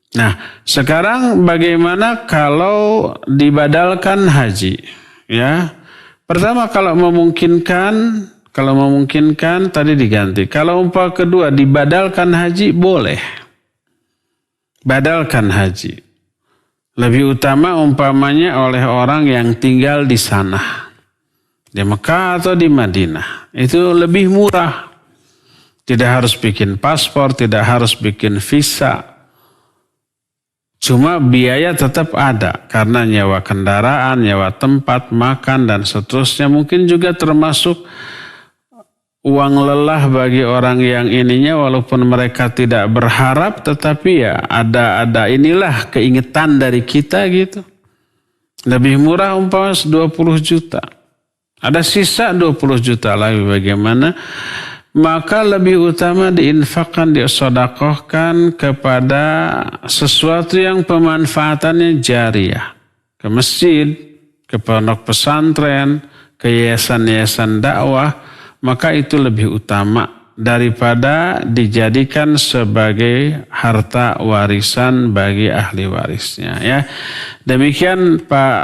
Nah, sekarang bagaimana kalau dibadalkan haji? Ya, pertama kalau memungkinkan tadi diganti. Kalau umpama kedua dibadalkan haji boleh. Badalkan haji. Lebih utama umpamanya oleh orang yang tinggal di sana, di Mekah atau di Madinah. Itu lebih murah. Tidak harus bikin paspor, tidak harus bikin visa. Cuma biaya tetap ada karena nyewa kendaraan, nyewa tempat, makan dan seterusnya. Mungkin juga termasuk uang lelah bagi orang yang ininya walaupun mereka tidak berharap, tetapi ya ada inilah keingetan dari kita gitu. Lebih murah umpama 20 juta. Ada sisa 20 juta lagi bagaimana? Maka lebih utama diinfakkan, disedekahkan kepada sesuatu yang pemanfaatannya jariyah. Ke masjid, ke pondok pesantren, ke yayasan-yayasan dakwah, maka itu lebih utama daripada dijadikan sebagai harta warisan bagi ahli warisnya ya. Demikian Pak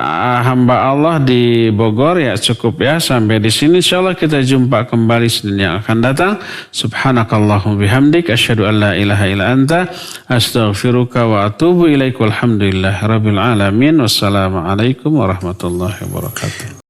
hamba Allah di Bogor ya, cukup ya sampai di sini. Insyaallah kita jumpa kembali Senin yang akan datang. Subhanakallahumma bihamdik asyhadu an la ilaha illa anta astaghfiruka wa atubu ilaik. Walhamdulillahirabbil alamin. Wassalamualaikum warahmatullahi wabarakatuh.